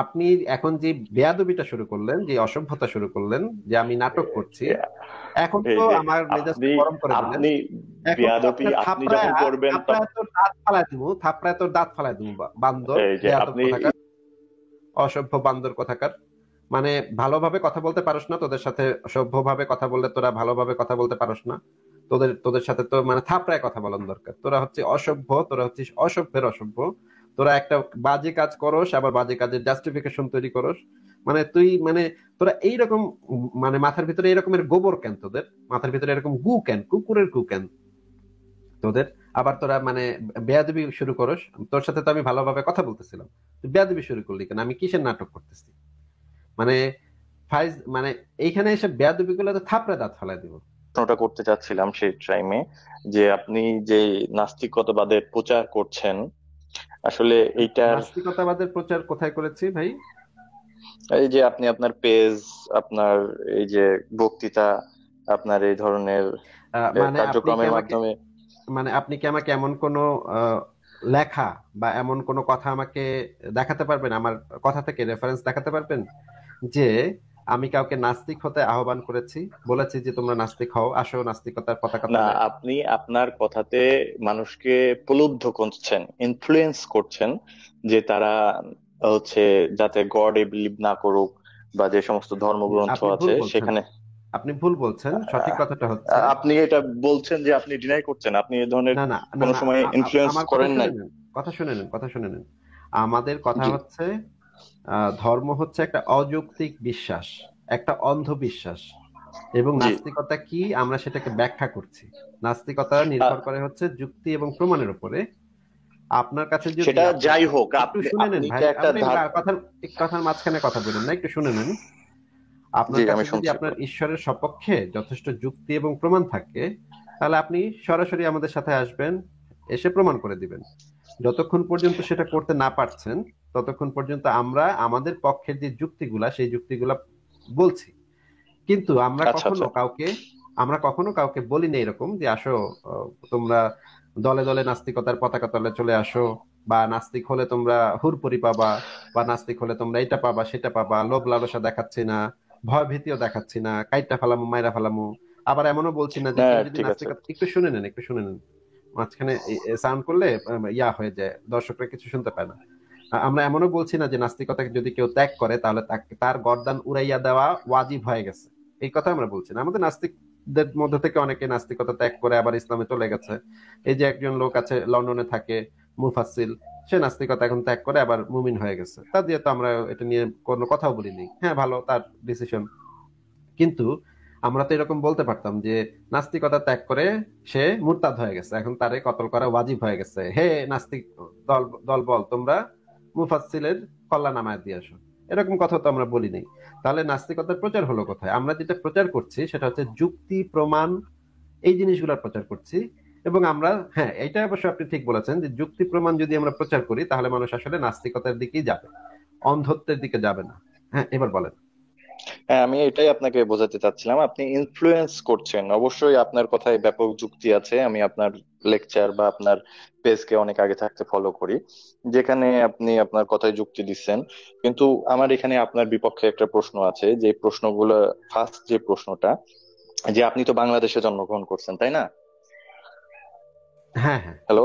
আপনি এখন যে বেয়াদবিটা শুরু করলেন, যে অসভ্যতা শুরু করলেন, যে আমি নাটক করছি, এখন এই তো যে আমার মেজাজটা আপনি গরম করে দিলেন। আপনি এখন তো বেয়াদবি আপনার আপনি যখন করবেন থাপড়ায় তোর দাঁত ফালায় দিব, থাপড়ায় তোর দাঁত ফালায় দিব, বান্দর, এই যে বেয়াদব আপনি কোথাকার, অসভ্য বান্দর কোথাকার। মানে ভালোভাবে কথা বলতে পারোস না, তোদের সাথে সভ্যভাবে কথা বললে তোরা ভালোভাবে কথা বলতে পারোস না। তোদের তোদের সাথে তো মানে থাপড়ায় কথা বলার দরকার। তোরা হচ্ছে অসভ্য, তোরা হচ্ছিস অসভ্যের অসভ্য। তোরা একটা বাজে কাজ করস, আবার বাজে কাজের জাস্টিফিকেশন তৈরি করস। মানে তুই মানে তোরা এইরকম মানে মাথার ভিতরে এরকমের গোবর কেন তোদের? মাথার ভিতরে এরকম গু কেন, কুকুরের গু কেন তোদের? আবার তোরা মানে বেয়াদবি শুরু করস। তোর সাথে তো আমি ভালোভাবে কথা বলতেছিলাম, তুই বেয়াদবি শুরু করলি কেন? আমি কিসের নাটক করতেছি মানে? মানে এইখানে এসে বেয়াদবি গুলো তো থাপড়ে দাঁত ফেলাই দিব। প্রশ্নটা করতে চাচ্ছিলাম সেই টাইমে, যে আপনি যে নাস্তিকতাবাদের প্রচার করছেন, আসলে এইটার নাস্তিকতাবাদের প্রচার কোথায় করেছি ভাই? এই যে আপনি আপনার পেজ, আপনার এই যে বক্তৃতা, আপনার এই ধরনের মানে আপনি কি কার্যক্রমের আমাকে মাধ্যমে। এমন কোনো আহ, লেখা বা এমন কোনো কথা আমাকে দেখাতে পারবেন, আমার কথা থেকে রেফারেন্স দেখাতে পারবেন যে আমি কাউকে নাস্তিক হতে আহ্বান করেছি, বলেছি যে তোমরা নাস্তিক হও, আসো নাস্তিকতার পতাকা না, তলে? আপনি আপনার কথাতে মানুষকে প্রলুব্ধ করছেন, ইনফ্লুয়েন্স করছেন, যে তারা হচ্ছে যাতে গডে বিলিভ না করুক, বা যে সমস্ত ধর্মগ্রন্থ আপনি ভুল আছে বলছেন, সেখানে। আপনি ভুল বলছেন। সঠিক আহ, কথাটা হচ্ছে, আপনি এটা বলছেন যে আপনি ডিনাই করছেন, আপনি এই ধরনের না না না কোনো না, সময় ইনফ্লুয়েন্স আমার কথা করেন শুনে নাই। নেন, কথা শুনে নেন, কথা শুনে নেন। আমাদের কথা জি। হচ্ছে ধর্ম হচ্ছে একটা অযৌক্তিক বিশ্বাস, একটা অন্ধবিশ্বাস। এবং জি। নাস্তিকতা কি আমরা সেটাকে ব্যাখ্যা করছি। নাস্তিকতা আহ, নির্ভর করে হচ্ছে যুক্তি এবং প্রমাণের উপরে। আপনার কাছে যদি সেটা আপনার, যাই হোক, একটু আপনি শুনে নেন আপনি কি ভাই, একটা আপনি কথার কথার মাঝখানে কথা বলেন না, একটু শুনে নেন। জি, আপনার আমি কাছে যদি শুনছি, আপনার বলুন। ঈশ্বরের সপক্ষে যথেষ্ট যুক্তি এবং প্রমাণ থাকে, তাহলে আপনি সরাসরি আমাদের সাথে আসবেন, এসে প্রমাণ করে দিবেন। যতক্ষণ পর্যন্ত সেটা করতে না পারছেন, ততক্ষণ পর্যন্ত আমরা আমাদের পক্ষের যে যুক্তিগুলা, সেই যুক্তিগুলা বলছি। কিন্তু আচ্ছা, আচ্ছা। আমরা কখনো কাউকে বলি না এরকম যে আসো, তোমরা দলে দলে নাস্তিকতার পতাকা তলে চলে আসো, বা নাস্তিক হলে তোমরা হুরপুরি পাবা, বা নাস্তিক হলে তোমরা এটা পাবা সেটা পাবা, লোভ লালসা দেখাচ্ছি না, ভয় ভীতিও দেখাচ্ছি না, কাইটটা ফালামু মাইরা ফালামু। আবার এমনও বলছি না যে না, কেউ যদি ঠিক আছে। নাস্তিকতা, একটু শুনে নেন, একটু শুনে নেন। মাঝখানে সাউন্ড করলে ইয়া হয়ে যায়, দর্শকরা কিছু শুনতে পায় না। আমরা এমনও বলছি না যে নাস্তিকতাকে যদি কেউ ত্যাগ করে তাহলে তার গর্দান উড়াইয়া দেওয়া ওয়াজিব হয়ে গেছে। এই কথা আমরা বলছি না। আমাদের নাস্তিকদের মধ্যে থেকে অনেকে নাস্তিকতা ত্যাগ করে আবার ইসলামে চলে গেছে। এই যে একজন লোক আছে লন্ডনে থাকে, মুফাসসিল, সে নাস্তিকতা এখন ত্যাগ করে আবার মুমিন হয়ে গেছে। তা দিয়ে তো আমরা এটা নিয়ে কোনো কথাও বলিনি, হ্যাঁ ভালো তার ডিসিশন। কিন্তু আমরা তো এরকম বলতে পারতাম যে নাস্তিকতা ত্যাগ করে সে মুরতাদ হয়ে গেছে, এখন তারে কতল করা ওয়াজিব হয়ে গেছে, হে নাস্তিক দল দল বল তোমরা মুফাসসিলের কল্লা নামায় দিয়ে আসো। এরকম কথা তো আমরা বলি নাই। তাহলে নাস্তিকতার প্রচার হলো কোথায়? আমরা যেটা প্রচার করছি সেটা হচ্ছে যুক্তি প্রমাণ, এই জিনিসগুলোর প্রচার করছি। এবং আমরা, হ্যাঁ এটা অবশ্য আপনি ঠিক বলেছেন যে যুক্তি প্রমাণ যদি আমরা প্রচার করি তাহলে মানুষ আসলে নাস্তিকতার দিকেই যাবে, অন্ধত্বের দিকে যাবে না। হ্যাঁ, এবার বলেন। হ্যাঁ, আমি এটাই আপনাকে বোঝাতে চাচ্ছিলাম, আপনি ইনফ্লুয়েন্স করছেন। অবশ্যই আপনার কথায় ব্যাপক যুক্তি আছে, আমি আপনার লেকচার বা আপনার পেজকে অনেক আগে থাকতে ফলো করি, যেখানে আপনি আপনার কথায় যুক্তি দিচ্ছেন। কিন্তু আমার এখানে আপনার বিপক্ষে একটা প্রশ্ন আছে, যে প্রশ্নগুলো, ফার্স্ট যে প্রশ্নটা, যে আপনি তো বাংলাদেশে জন্মগ্রহণ করছেন, তাই না? হ্যাঁ হ্যাঁ। হ্যালো।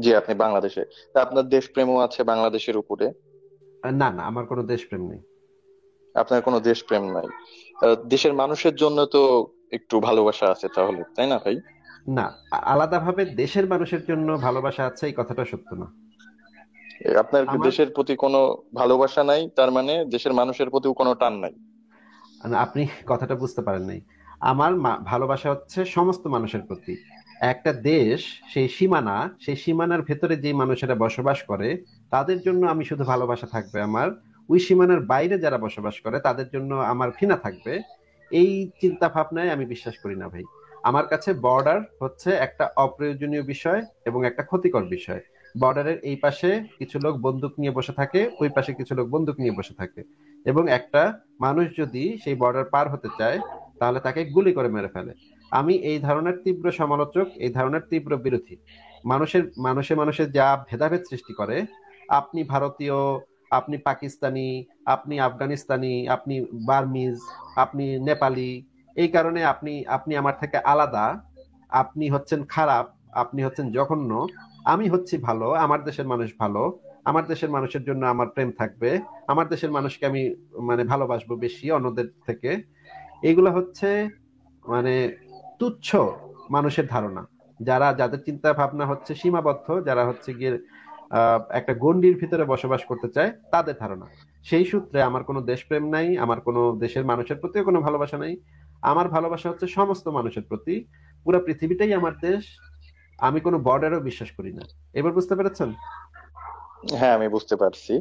জি, আপনি বাংলাদেশে, তা আপনার দেশপ্রেমও আছে বাংলাদেশের উপরে? না না, আমার কোনো দেশপ্রেম নেই। আপনার কোনো দেশপ্রেম নাই? দেশের মানুষের জন্য তো একটু ভালোবাসা আছে তাহলে, তাই না ভাই? না, আলাদাভাবে দেশের মানুষের জন্য ভালোবাসা আছে এই কথাটা সত্য না। আপনার আমার, দেশের প্রতি কোনো ভালোবাসা নাই, তার মানে দেশের মানুষের প্রতিও কোনো টান নাই? আপনি কথাটা বুঝতে পারেন নাই। আমার ভালোবাসা হচ্ছে সমস্ত মানুষের প্রতি। একটা দেশ, সেই সীমানা, সেই সীমানার ভেতরে যে মানুষেরা বসবাস করে তাদের জন্য আমি শুধু ভালোবাসা থাকবে আমার। ওই সীমানার বাইরে যারা বসবাস করে তাদের জন্য আমার ঘৃণা থাকবে। এই চিন্তা ভাবনায় আমি বিশ্বাস করি না ভাই। আমার কাছে বর্ডার হচ্ছে একটা অপ্রয়োজনীয় বিষয় এবং একটা ক্ষতিকর বিষয়। বর্ডারের এই পাশে কিছু লোক বন্দুক নিয়ে বসে থাকে, ওই পাশে কিছু লোক বন্দুক নিয়ে বসে থাকে। এবং একটা মানুষ যদি সেই বর্ডার পার হতে চায় তাহলে তাকে গুলি করে মেরে ফেলে। আমি এই ধারণার তীব্র সমালোচক, এই ধারণার তীব্র বিরোধী। মানুষের মানুষে মানুষে যা ভেদাভেদ সৃষ্টি করে, আপনি ভারতীয়, আপনি পাকিস্তানি, আপনি আফগানিস্তানি, আপনি বার্মিজ, আপনি নেপালি। এই কারণে আপনি আপনি আমার থেকে আলাদা। আপনি হচ্ছেন খারাপ, আপনি হচ্ছেন জঘন্য। আমি হচ্ছি ভালো, আমার দেশের মানুষ ভালো। আমার দেশের মানুষের জন্য আমার প্রেম থাকবে। আমার দেশের মানুষকে আমি মানে ভালোবাসবো বেশি অন্যদের থেকে। এগুলো হচ্ছে মানে তুচ্ছ মানুষের ধারণা, যাদের চিন্তা ভাবনা হচ্ছে সীমাবদ্ধ, যারা হচ্ছে গিয়ে একটা গণ্ডির ভিতরে বসবাস করতে চায়, তাদের ধারণা। সেই সূত্রে আমার কোনো দেশপ্রেম নাই, আমার কোনো দেশের মানুষের প্রতিও কোনো ভালোবাসা নাই। আমার ভালোবাসা হচ্ছে সমস্ত মানুষের প্রতি। পুরো পৃথিবীটাই আমার দেশ। আমি কোনো বর্ডারও বিশ্বাস করি না। এবার বুঝতে পেরেছেন? হ্যাঁ, আমি বুঝতে পারছি।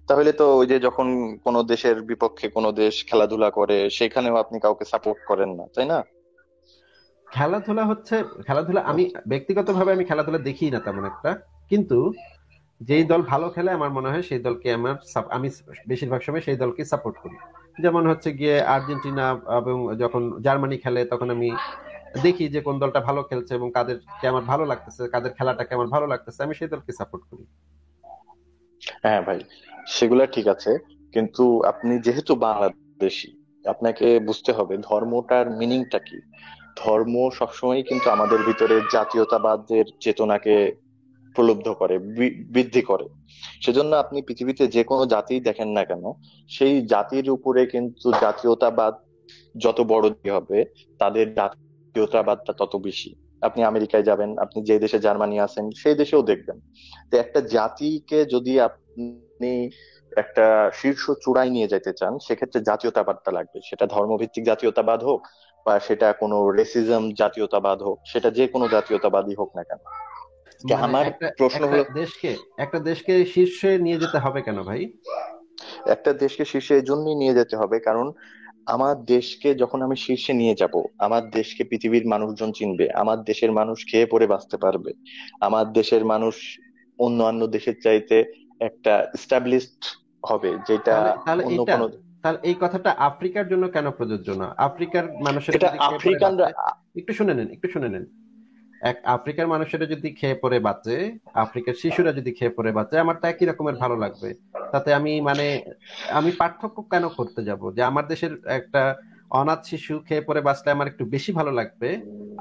তাহলে তো ওই যে যখন কোনো দেশের বিপক্ষে কোনো দেশ খেলাধুলা করে সেখানেও আপনি কাউকে সাপোর্ট করেন না, তাই না? খেলাধুলা হচ্ছে, খেলাধুলা আমি ব্যক্তিগতভাবে আমি খেলাধুলা দেখি না তেমন একটা। কিন্তু যেই দল ভালো খেলে আমার মনে হয় সেই দলকে আমি বেশিরভাগ সময় সেই দলকে সাপোর্ট করি। যেমন হচ্ছে গিয়ে আর্জেন্টিনা এবং যখন জার্মানি খেলে তখন আমি দেখি যে কোন দলটা ভালো খেলছে এবং কাদেরকে আমার ভালো লাগতেছে, কাদের খেলাটাকে আমার ভালো লাগতেছে, আমি সেই দলকে সাপোর্ট করি। হ্যাঁ ভাই, সেগুলা ঠিক আছে, কিন্তু আপনি যেহেতু বাংলাদেশী, আপনাকে বুঝতে হবে ধর্মটার মিনিংটা কি। ধর্ম সবসময় কিন্তু আমাদের ভিতরে জাতীয়তাবাদের চেতনাকে প্রলুব্ধ করে, বৃদ্ধি করে। সেজন্য আপনি পৃথিবীতে যে কোনো জাতি দেখেন না কেন, সেই জাতির উপরে কিন্তু জাতীয়তাবাদ যত বড় হবে, তাদের জাতীয়তাবাদটা তত বেশি। আপনি আমেরিকায় যাবেন, আপনি যে দেশে জার্মানি আছেন সেই দেশেও দেখবেন যে একটা জাতিকে যদি আপনি একটা শীর্ষ চূড়ায় নিয়ে যেতে চান, সেক্ষেত্রে জাতীয়তাবাদটা লাগবে। সেটা ধর্মভিত্তিক জাতীয়তাবাদ হোক, বা সেটা কোনো রেসিজম জাতীয়তাবাদ হোক, সেটা যে কোনো জাতীয়তাবাদই হোক না কেন। মানে আমার একটা প্রশ্ন একটা হলো, দেশকে একটা দেশকে শীর্ষে নিয়ে যেতে হবে কেন ভাই? একটা দেশকে শীর্ষে এই জন্যই নিয়ে যেতে হবে কারণ আমার দেশকে যখন আমি শীর্ষে নিয়ে যাব, আমার দেশকে পৃথিবীর মানুষজন চিনবে, আমার দেশের মানুষ খেয়ে পরে বাঁচতে পারবে, আমার দেশের মানুষ অন্যান্য দেশের চাইতে একটা স্টাবলিশড হবে, যেটা তাহলে তাহলে অন্য এটা কোনো। তাহলে এই কথাটা আফ্রিকার জন্য কেন প্রযোজ্য না? আফ্রিকার মানুষেরা এটা যদি খেয়ে পরে আফ্রিকানরা। বাঁচে, একটু শুনে নেন, একটু শুনে নেন। আফ্রিকার মানুষেরা যদি খেয়ে পরে বাঁচে, আফ্রিকার শিশুরা যদি খেয়ে পরে বাঁচে, আমার তা একই রকমের ভালো লাগবে। তাতে আমি মানে আমি পার্থক্য কেন করতে যাব যে আমার দেশের একটা অনাথ শিশু খেয়ে পরে বাঁচলে আমার একটু বেশি ভালো লাগবে,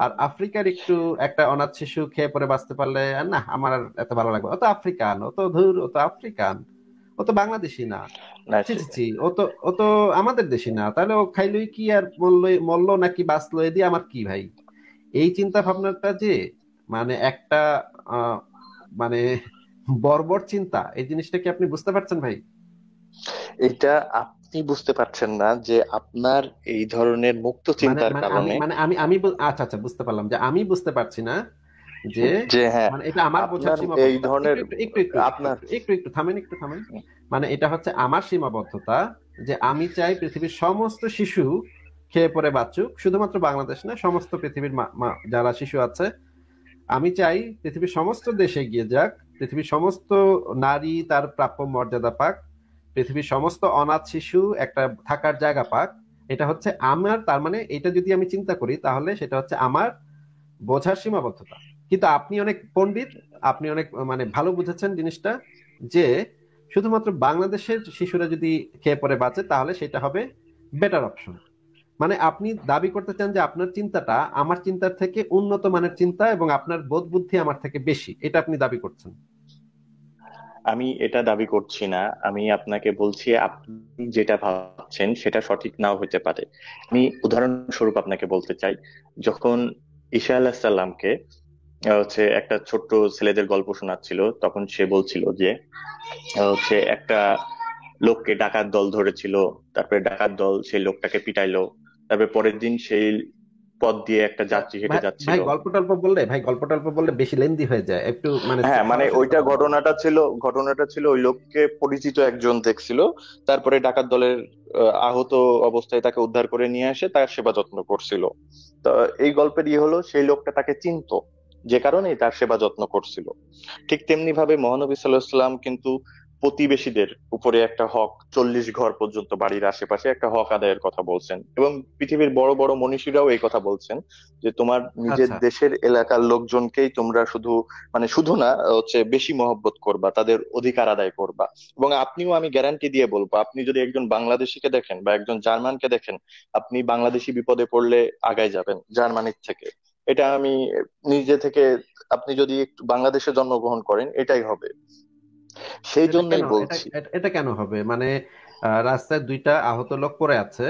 আর আফ্রিকার একটু একটা অনাথ শিশু খেয়ে পরে বাঁচতে পারলে না আমার আর এত ভালো লাগবে? ও তো আফ্রিকান, ও তো ধুর, ও তো আফ্রিকান, ও তো বাংলাদেশি না। না, ছি ছি ছি, ও তো আমাদের দেশি না। তাহলে ও খাইলই কি আর মরলো নাকি বাঁচলো, এ দিয়ে আমার কি ভাই? এই চিন্তা ভাবনাটা যে মানে একটা আহ, মানে বর্বর চিন্তা, এই জিনিসটা কি আপনি বুঝতে পারছেন ভাই? এটা আপনি বুঝতে পারছেন না যে আপনার এই ধরনের মুক্ত মানে চিন্তার মানে আমি কারণে, মানে আমি আমি আচ্ছা আচ্ছা, বুঝতে পারলাম যে আমি বুঝতে পারছি না যে যে হ্যাঁ, মানে এটা আমার বোঝার আপনার এই সীমাবদ্ধতা। একটু ধরনের, একটু একটু একটু একটু আপনার, একটু একটু একটু থামেন, একটু থামেন। মানে এটা হচ্ছে আমার সীমাবদ্ধতা, যে আমি চাই পৃথিবীর সমস্ত শিশু খেয়ে পরে বাঁচুক, শুধুমাত্র বাংলাদেশ না, সমস্ত পৃথিবীর যারা শিশু আছে। আমি চাই পৃথিবীর সমস্ত দেশে এগিয়ে যাক, পৃথিবীর সমস্ত নারী তার প্রাপ্য মর্যাদা পাক, পৃথিবীর সমস্ত অনাথ শিশু একটা থাকার জায়গা পাক। এটা হচ্ছে আমার, তার মানে এটা যদি আমি চিন্তা করি তাহলে সেটা হচ্ছে আমার বোঝার সীমাবদ্ধতা। কিন্তু আপনি অনেক পণ্ডিত, আপনি অনেক মানে ভালো বুঝেছেন জিনিসটা, যে শুধুমাত্র বাংলাদেশের শিশুরা যদি খেয়ে পরে বাঁচে তাহলে সেটা হবে বেটার অপশন। মানে আপনি দাবি করতে চান যে আপনার চিন্তাটা আমার চিন্তার থেকে উন্নত মানের চিন্তা এবং আপনার বোধ বুদ্ধি আমার থেকে বেশি, এটা আপনি দাবি করছেন। আমি এটা দাবি করছি না। আমি আপনাকে বলছি আপনি যেটা ভাবছেন সেটা সঠিক নাও হতে পারে। আমি উদাহরণস্বরূপ আপনাকে বলতে চাই, যখন ঈসা আলাইহিস সালামকে হচ্ছে একটা ছোট্ট ছেলেদের গল্প শোনাচ্ছিল, তখন সে বলছিল যে হচ্ছে একটা লোককে ডাকাত দল ধরেছিল, তারপরে ডাকাত দল সেই লোকটাকে পিটাইলো, তারপরে পরের দিন সেই পথ দিয়ে একটা যাত্রী হেঁটে ভাই যাচ্ছিল। ভাই গল্প টল্প বললে বেশি লেন্দি হয়ে যায়, একটু মানে হ্যাঁ, মানে সরাসরি ওইটা কথা বলেন। ঘটনাটা ছিল ওই লোককে পরিচিত একজন দেখছিল, তারপরে ডাকাত দলের আহত অবস্থায় তাকে উদ্ধার করে নিয়ে আসে, তার সেবা যত্ন করছিল। তো এই গল্পের হলো সেই লোকটা তাকে চিনতো, যে কারণেই তার সেবা যত্ন করছিল। ঠিক তেমনি ভাবে মহানবী সাল্লাল্লাহু আলাইহি ওয়াসাল্লাম কিন্তু প্রতিবেশীদের উপরে একটা হক, 40 ঘর পর্যন্ত বাড়ির আশেপাশে একটা হক আদায়ের কথা বলছেন, এবং পৃথিবীর বড় বড় মনীষীরাও এই কথা বলছেন যে তোমার নিজের আচ্ছা, দেশের এলাকার লোকজনকেই তোমরা শুধু, মানে শুধু না, হচ্ছে বেশি মহব্বত করবা, তাদের অধিকার আদায় করবা। এবং আপনিও, আমি গ্যারান্টি দিয়ে বলবো, আপনি যদি একজন বাংলাদেশিকে দেখেন বা একজন জার্মানকে দেখেন, আপনি বাংলাদেশি বিপদে পড়লে আগায় যাবেন জার্মানির থেকে। এটা আমি নিজে থেকে, আপনি যদি একটু বাংলাদেশে জন্মগ্রহণ করেন এটাই হবে, সেই এটা কেন জন্যই এটা বলছি। এটা এটা কেন হবে? মানে রাস্তায় দুইটা আহত লোক পড়ে আছে,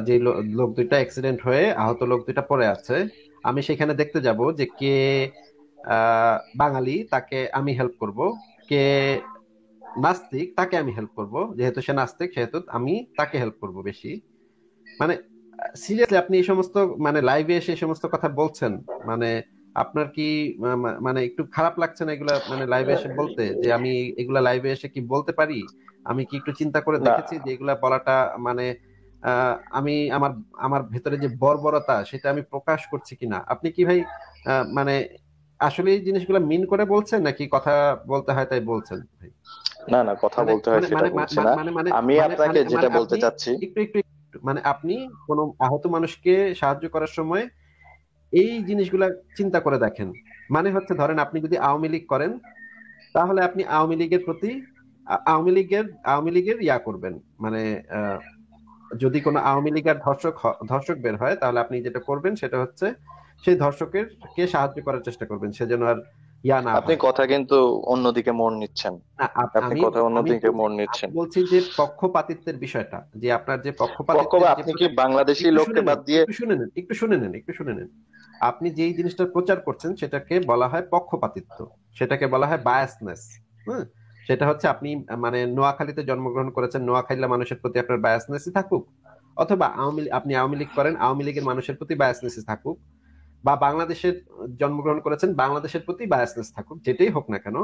যে লোক দুইটা অ্যাক্সিডেন্ট হয়ে আহত লোক দুইটা পড়ে আছে, আমি সেখানে দেখতে যাব যে কে বাঙালি তাকে আমি হেল্প করব, কে নাস্তিক তাকে আমি হেল্প করব, যেহেতু সে নাস্তিক সেহেতু আমি তাকে হেল্প করব বেশি। মানে সিরিয়াসলি আপনি এই সমস্ত মানে লাইভে এসে এই সমস্ত কথা বলছেন, মানে আপনার কি মানে একটু খারাপ লাগছে না এগুলা মানে লাইভে এসে বলতে, যে আমি এগুলা লাইভে এসে কি বলতে পারি? আমি কি একটু চিন্তা করে না, দেখেছি যে এগুলা বলাটা মানে আমি আমার আমার ভেতরে যে বর্বরতা সেটা আমি প্রকাশ করছি কিনা? আপনি কি ভাই মানে আসলে এই জিনিসগুলো মিন করে বলছেন নাকি কথা বলতে হয় তাই বলছেন ভাই? না, না, কথা মানে বলতে হয় মানে সেটা মানে বলছি মানে না। মানে মানে আমি মানে আপনাকে মানে যেটা মানে বলতে আপনি চাচ্ছি, একটু মানে আপনি কোনো আহত মানুষকে সাহায্য করার সময় এই জিনিসগুলা চিন্তা করে দেখেন। মানে হচ্ছে ধরেন আপনি যদি আওয়ামী লীগ করেন, তাহলে আপনি আওয়ামী লীগের প্রতি আওয়ামী লীগের ইয়া করবেন। মানে আহ, যদি কোনো আওয়ামী লীগের ধর্ষক বের হয়, তাহলে আপনি যেটা করবেন সেটা হচ্ছে সেই ধর্ষকের কে সাহায্য করার চেষ্টা করবেন, সে যেন আর ইয়া না আপনি হয়। কথা কিন্তু অন্যদিকে মোড় নিচ্ছেন। না, আপনি আমি কথা আমি অন্যদিকে বলছি মোড় আমি নিচ্ছেন। বলছি যে পক্ষপাতিত্বের বিষয়টা, যে আপনার যে পক্ষপাতিত্বের পক্ষবা, যে আপনি কি বাংলাদেশি একটু লোককে শুনে নেন, বাদ দিয়ে? একটু শুনে নেন। আপনি যেই জিনিসটা প্রচার করছেন সেটাকে বলা হয় পক্ষপাতিত্ব, সেটাকে বলা হয় বায়াসনেস। হ্যাঁ, সেটা হচ্ছে আপনি মানে নোয়াখালীতে জন্মগ্রহণ করেছেন, নোয়াখালীর মানুষের প্রতি আপনার বায়াসনেসই থাকুক, অথবা আপনি আওয়ামী লীগ করেন, আওয়ামী লীগের মানুষের প্রতি বায়াসনেসই থাকুক, বা বাংলাদেশের জন্মগ্রহণ করেছেন, বাংলাদেশের প্রতি বায়াসনেস থাকুক, যেটাই হোক না কেন,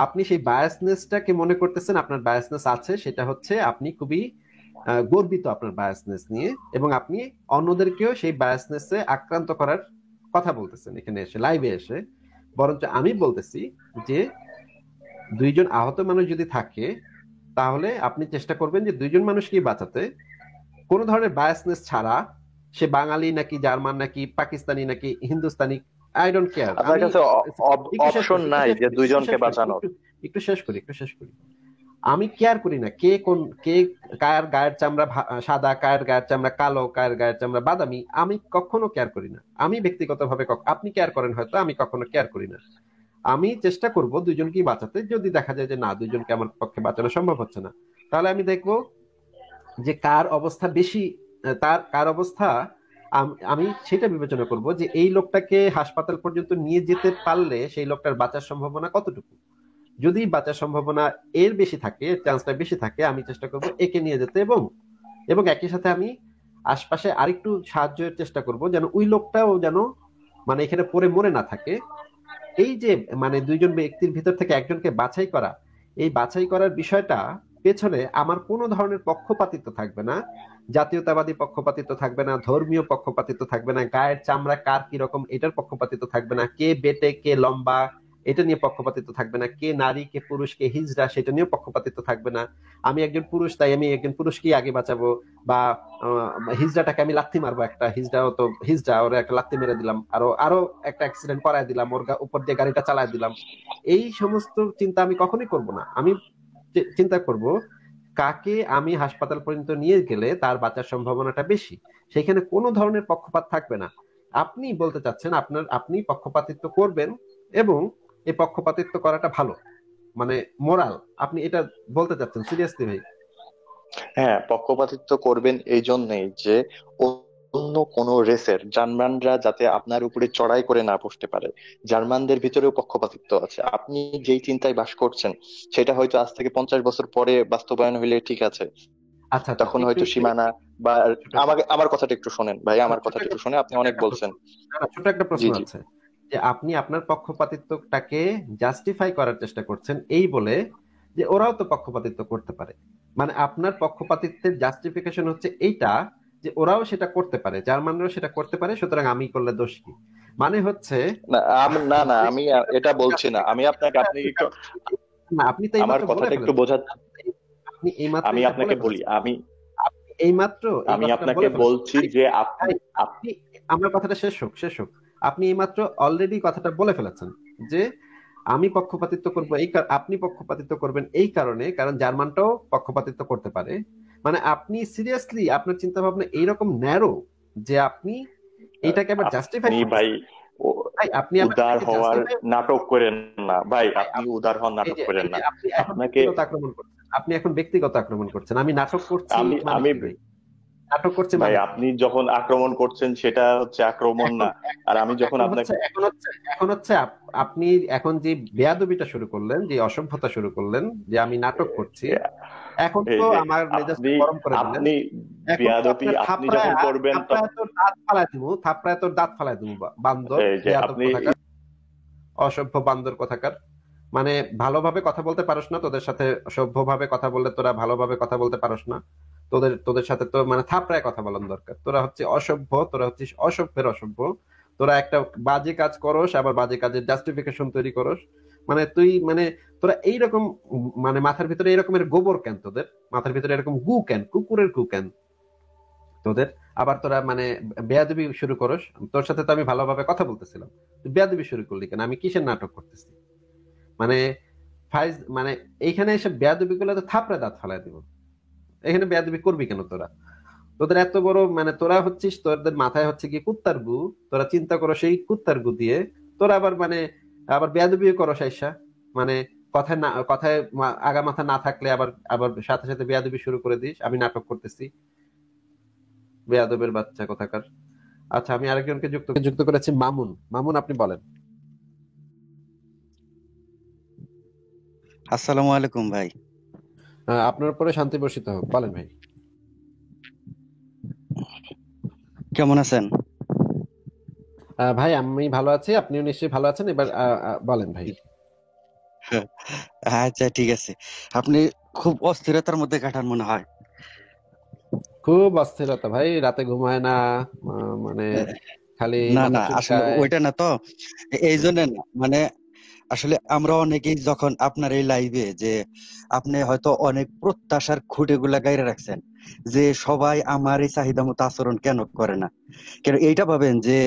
আপনি সেই বায়াসনেসটাকে মনে করতেছেন আপনার বায়াসনেস আছে, সেটা হচ্ছে আপনি খুবই গর্বিত আপনার বায়াসনেস নিয়ে, এবং আপনি অন্যদেরকেও সেই বায়াসনেসে আক্রান্ত করার কথা বলতেছেন এখানে এসে লাইভে এসে। বরঞ্চ আমি বলতেছি যে দুইজন আহত মানুষ যদি থাকে, তাহলে আপনি চেষ্টা করবেন যে দুইজন মানুষকেই বাঁচাতে, কোনো ধরনের বায়াসনেস ছাড়া। সে বাঙালি নাকি জার্মান নাকি পাকিস্তানি নাকি হিন্দুস্তানি, আই ডোন্ট কেয়ার। আপনার আমি কাছে একটু শেষ অপশন করি নাই যে দুইজনকে শেষ করি বাঁচানোর? একটু শেষ করি। আমি কেয়ার করি না কে কোন, কে কার গায়ের চামড়া সাদা, কার গায়ের চামড়া কালো, কার গায়ের চামড়া বাদামি, আমি কখনো কেয়ার করি না। আমি ব্যক্তিগতভাবে আপনি কেয়ার করেন হয়তো, আমি কখনো কেয়ার করি না। আমি চেষ্টা করব দুইজনকেই বাঁচাতে। যদি দেখা যায় যে না, দুইজনকে আমার পক্ষে বাঁচানো সম্ভব হচ্ছে না, তাহলে আমি দেখবো যে কার অবস্থা বেশি, কার অবস্থা আমি সেটা বিবেচনা করব যে এই লোকটাকে হাসপাতাল পর্যন্ত নিয়ে যেতে পারলে সেই লোকটার বাঁচার সম্ভাবনা কতটুকু। যদি বাঁচার সম্ভাবনা এর বেশি থাকে, চান্সটা বেশি থাকে, আমি চেষ্টা করব একে নিয়ে যেতে, এবং এবং একই সাথে আমি আশপাশে আরেকটু সাহায্যের চেষ্টা করব যেন ওই লোকটাও যেন মানে এখানে পড়ে মরে না থাকে। এই যে মানে দুইজন ব্যক্তির ভিতর থেকে একজনকে বাছাই করা, এই বাছাই করার বিষয়টা পেছনে আমার কোনো ধরনের পক্ষপাতিত্ব থাকবে না, জাতীয়তাবাদী পক্ষপাতিত্ব থাকবে না, ধর্মীয় পক্ষপাতিত্ব থাকবে না, গায়ের চামড়া কার কিরকম এটার পক্ষপাতিত্ব থাকবে না, কে বেটে কে লম্বা এটা নিয়ে পক্ষপাতিত্ব থাকবে না, কে নারী কে পুরুষ কে হিজড়া সেটা নিয়ে পক্ষপাতিত্ব থাকবে না। আমি একজন পুরুষ তাই আমি একজন পুরুষকেই আগে বাঁচাবো, বা হিজড়াটাকে আমি লাথি মারবো, একটা হিজড়াও তো হিজড়া, ওরা একটা লাথি মেরে দিলাম, আরো আরো একটা অ্যাক্সিডেন্ট করায় দিলাম, ওর উপর দিয়ে গাড়িটা চালায় দিলাম। এই সমস্ত চিন্তা আমি কখনোই করব না। আমি চিন্তা করব কাকে আমি হাসপাতাল পর্যন্ত নিয়ে গেলে তার বাঁচার সম্ভাবনাটা বেশি, সেখানে কোনো ধরনের পক্ষপাত থাকবে না। আপনি বলতে চাচ্ছেন আপনি পক্ষপাতিত্ব করবেন, এবং এই পক্ষপাতিত্ব করাটা ভালো, মানে মোরাল, আপনি এটা বলতে চাচ্ছেন সিরিয়াসলি ভাই? হ্যাঁ, পক্ষপাতিত্ব করবেন এই জন্যই যে অন্য কোন রেসের জার্মানরা যাতে আপনার উপরে চড়াই করে না বসতে পারে। জার্মানদের ভিতরেও পক্ষপাতিত্ব আছে। আপনি যেই চিন্তায় বাস করছেন সেটা হয়তো আজ থেকে 50 বছর পরে বাস্তবায়ন হইলে ঠিক আছে, আচ্ছা আচ্ছা, তখন একটু হয়তো একটু সীমানা বা, ছোট একটা আমাকে আমার কথাটা একটু শোনেন ভাই, আমার ছোট কথাটা একটা একটু শুনে, আপনি ছোট অনেক একটা বলছেন। প্রশ্ন, ছোট একটা জি, প্রশ্ন জি। আছে, যে আপনি আপনার পক্ষপাতিত্বটাকে জাস্টিফাই করার চেষ্টা করছেন এই বলে যে ওরাও তো পক্ষপাতিত্ব করতে পারে। মানে আপনার পক্ষপাতিত্বের জাস্টিফিকেশন হচ্ছে এইটা, যে ওরাও সেটা করতে পারে, জার্মানরাও সেটা করতে পারে, সুতরাং আমি করলে দোষ কি? মানে হচ্ছে না, না, না, মানে আমি এটা এটা বলছি না, আমি justification, আপনাকে, আপনি একটু, না, আপনি তো আমার এইমাত্র বলে কথাটা একটু ফেলেছেন। বোঝা, আপনি এইমাত্র আমি এটা বলে আপনাকে বলি, ফেলেছেন। আমি আপনি এইমাত্র এই আমি কথাটা আপনাকে বলে ফেলেছেন বলছি ভাই। যে ভাই, আপ- আপনি, আমার কথাটা শেষ হোক। আপনি এইমাত্র অলরেডি কথাটা বলে ফেলেছেন যে আমি পক্ষপাতিত্ব করব আপনি পক্ষপাতিত্ব করবেন এই কারণে, কারণ জার্মানটাও পক্ষপাতিত্ব করতে পারে। মানে আপনি সিরিয়াসলি আপনার চিন্তা ভাবনা এইরকম ন্যারো যে আপনি এইটাকে আবার জাস্টিফাই আপনি ভাই করতেছেন। ভাই আপনি আবার উদার এটাকে হওয়ার জাস্টিফাই, নাটক করেন না ভাই, ভাই আপনি উদার হওয়ার এই নাটক যে করেন এই না। যে আপনি এখন আপনাকে ব্যক্তিগত আক্রমণ করছেন, আপনি এখন ব্যক্তিগত আক্রমণ করছেন, আমি নাটক করছি আমি মানে আমি কি ভাই? নাটক করছে ভাই, মানে কি? আপনি যখন আক্রমণ করছেন সেটা হচ্ছে আক্রমণ এখন না। আর আমি এখন যখন এখন হচ্ছে আপনাকে, এখন হচ্ছে এখন হচ্ছে আপনি এখন যে বেয়াদবিটা শুরু করলেন, যে অসভ্যতা শুরু করলেন যে আমি নাটক করছি, এখন এই তো যে আমার মেজাজটা আপনি গরম করে দিলেন। আপনি এখন তো বেয়াদবি আপনার আপনি যখন করবেন থাপড়ায় তোর দাঁত ফালাই দিব, থাপড়ায় তোর দাঁত ফালাই দিব, বান্দর, এই যে বেয়াদব আপনি, কোথাকার, অসভ্য বান্দর কোথাকার। মানে ভালোভাবে কথা বলতে পারোস না, তোদের সাথে সভ্যভাবে কথা বললে তোরা ভালোভাবে কথা বলতে পারোস না। তোদের তোদের সাথে তো মানে থাপড়ায় কথা বলার দরকার। তোরা হচ্ছে অসভ্য, তোরা হচ্ছিস অসভ্যের অসভ্য। তোরা একটা বাজে কাজ করস, আবার বাজে কাজের জাস্টিফিকেশন তৈরি করস। মানে তুই মানে তোরা এইরকম মানে মাথার ভিতরে এরকমের গোবর কেন তোদের? মাথার ভিতরে এরকম গু কেন, কুকুরের গু কেন তোদের? আবার তোরা মানে বেয়াদবি শুরু করস। তোর সাথে তো আমি ভালোভাবে কথা বলতেছিলাম, তুই বেয়াদবি শুরু করলি কেন? আমি কিসের নাটক করতেছি মানে? মানে এইখানে এসে বেয়াদবি গুলো তো থাপড়ে দাঁত ফালাই দিব। এখানে বেয়াদবি করবি কেন তোরা? তোদের এত বড় মানে তোরা হচ্ছিস, তোদের মাথায় হচ্ছে কি কুত্তার গু। তোরা চিন্তা করো সেই কুত্তার গু দিয়ে তোরা আবার মানে আবার বেয়াদবিও করো সাইসা। মানে কথায় না, কথায় আগা মাথা না থাকলে আবার আবার সাথে সাথে বেয়াদবি শুরু করে দিস, আমি নাটক করতেছি। বেয়াদবের বাচ্চা কোথাকার। আচ্ছা, আমি আরেকজনকে যুক্ত করেছি, মামুন। মামুন, আপনি বলেন। আসসালামু আলাইকুম ভাই। আপনার উপরে শান্তি বর্ষিত হোক, বলেন ভাই। কেমন আছেন? ভাই আমি ভালো আছি, আপনিও নিশ্চয়ই ভালো আছেন। এবার বলেন ভাই। আচ্ছা, ঠিক আছে। আপনি খুব অস্থিরতার মধ্যে কাটান মনে হয়। খুব অস্থিরতা ভাই, রাতে ঘুমায় না। মানে খালি না মাথা না, আসলে চুলকায়। ওইটা না তো, এই জন্য না, মানে আসলে আমরা অনেকেই যখন আপনার এই লাইভে যে আপনি হয়তো অনেক প্রত্যাশার খুঁটিগুলা গাইরে রাখছেন যে সবাই আমার এই চাহিদা মতো আচরণ কেন করে না, কেন এইটা ভাবেন যে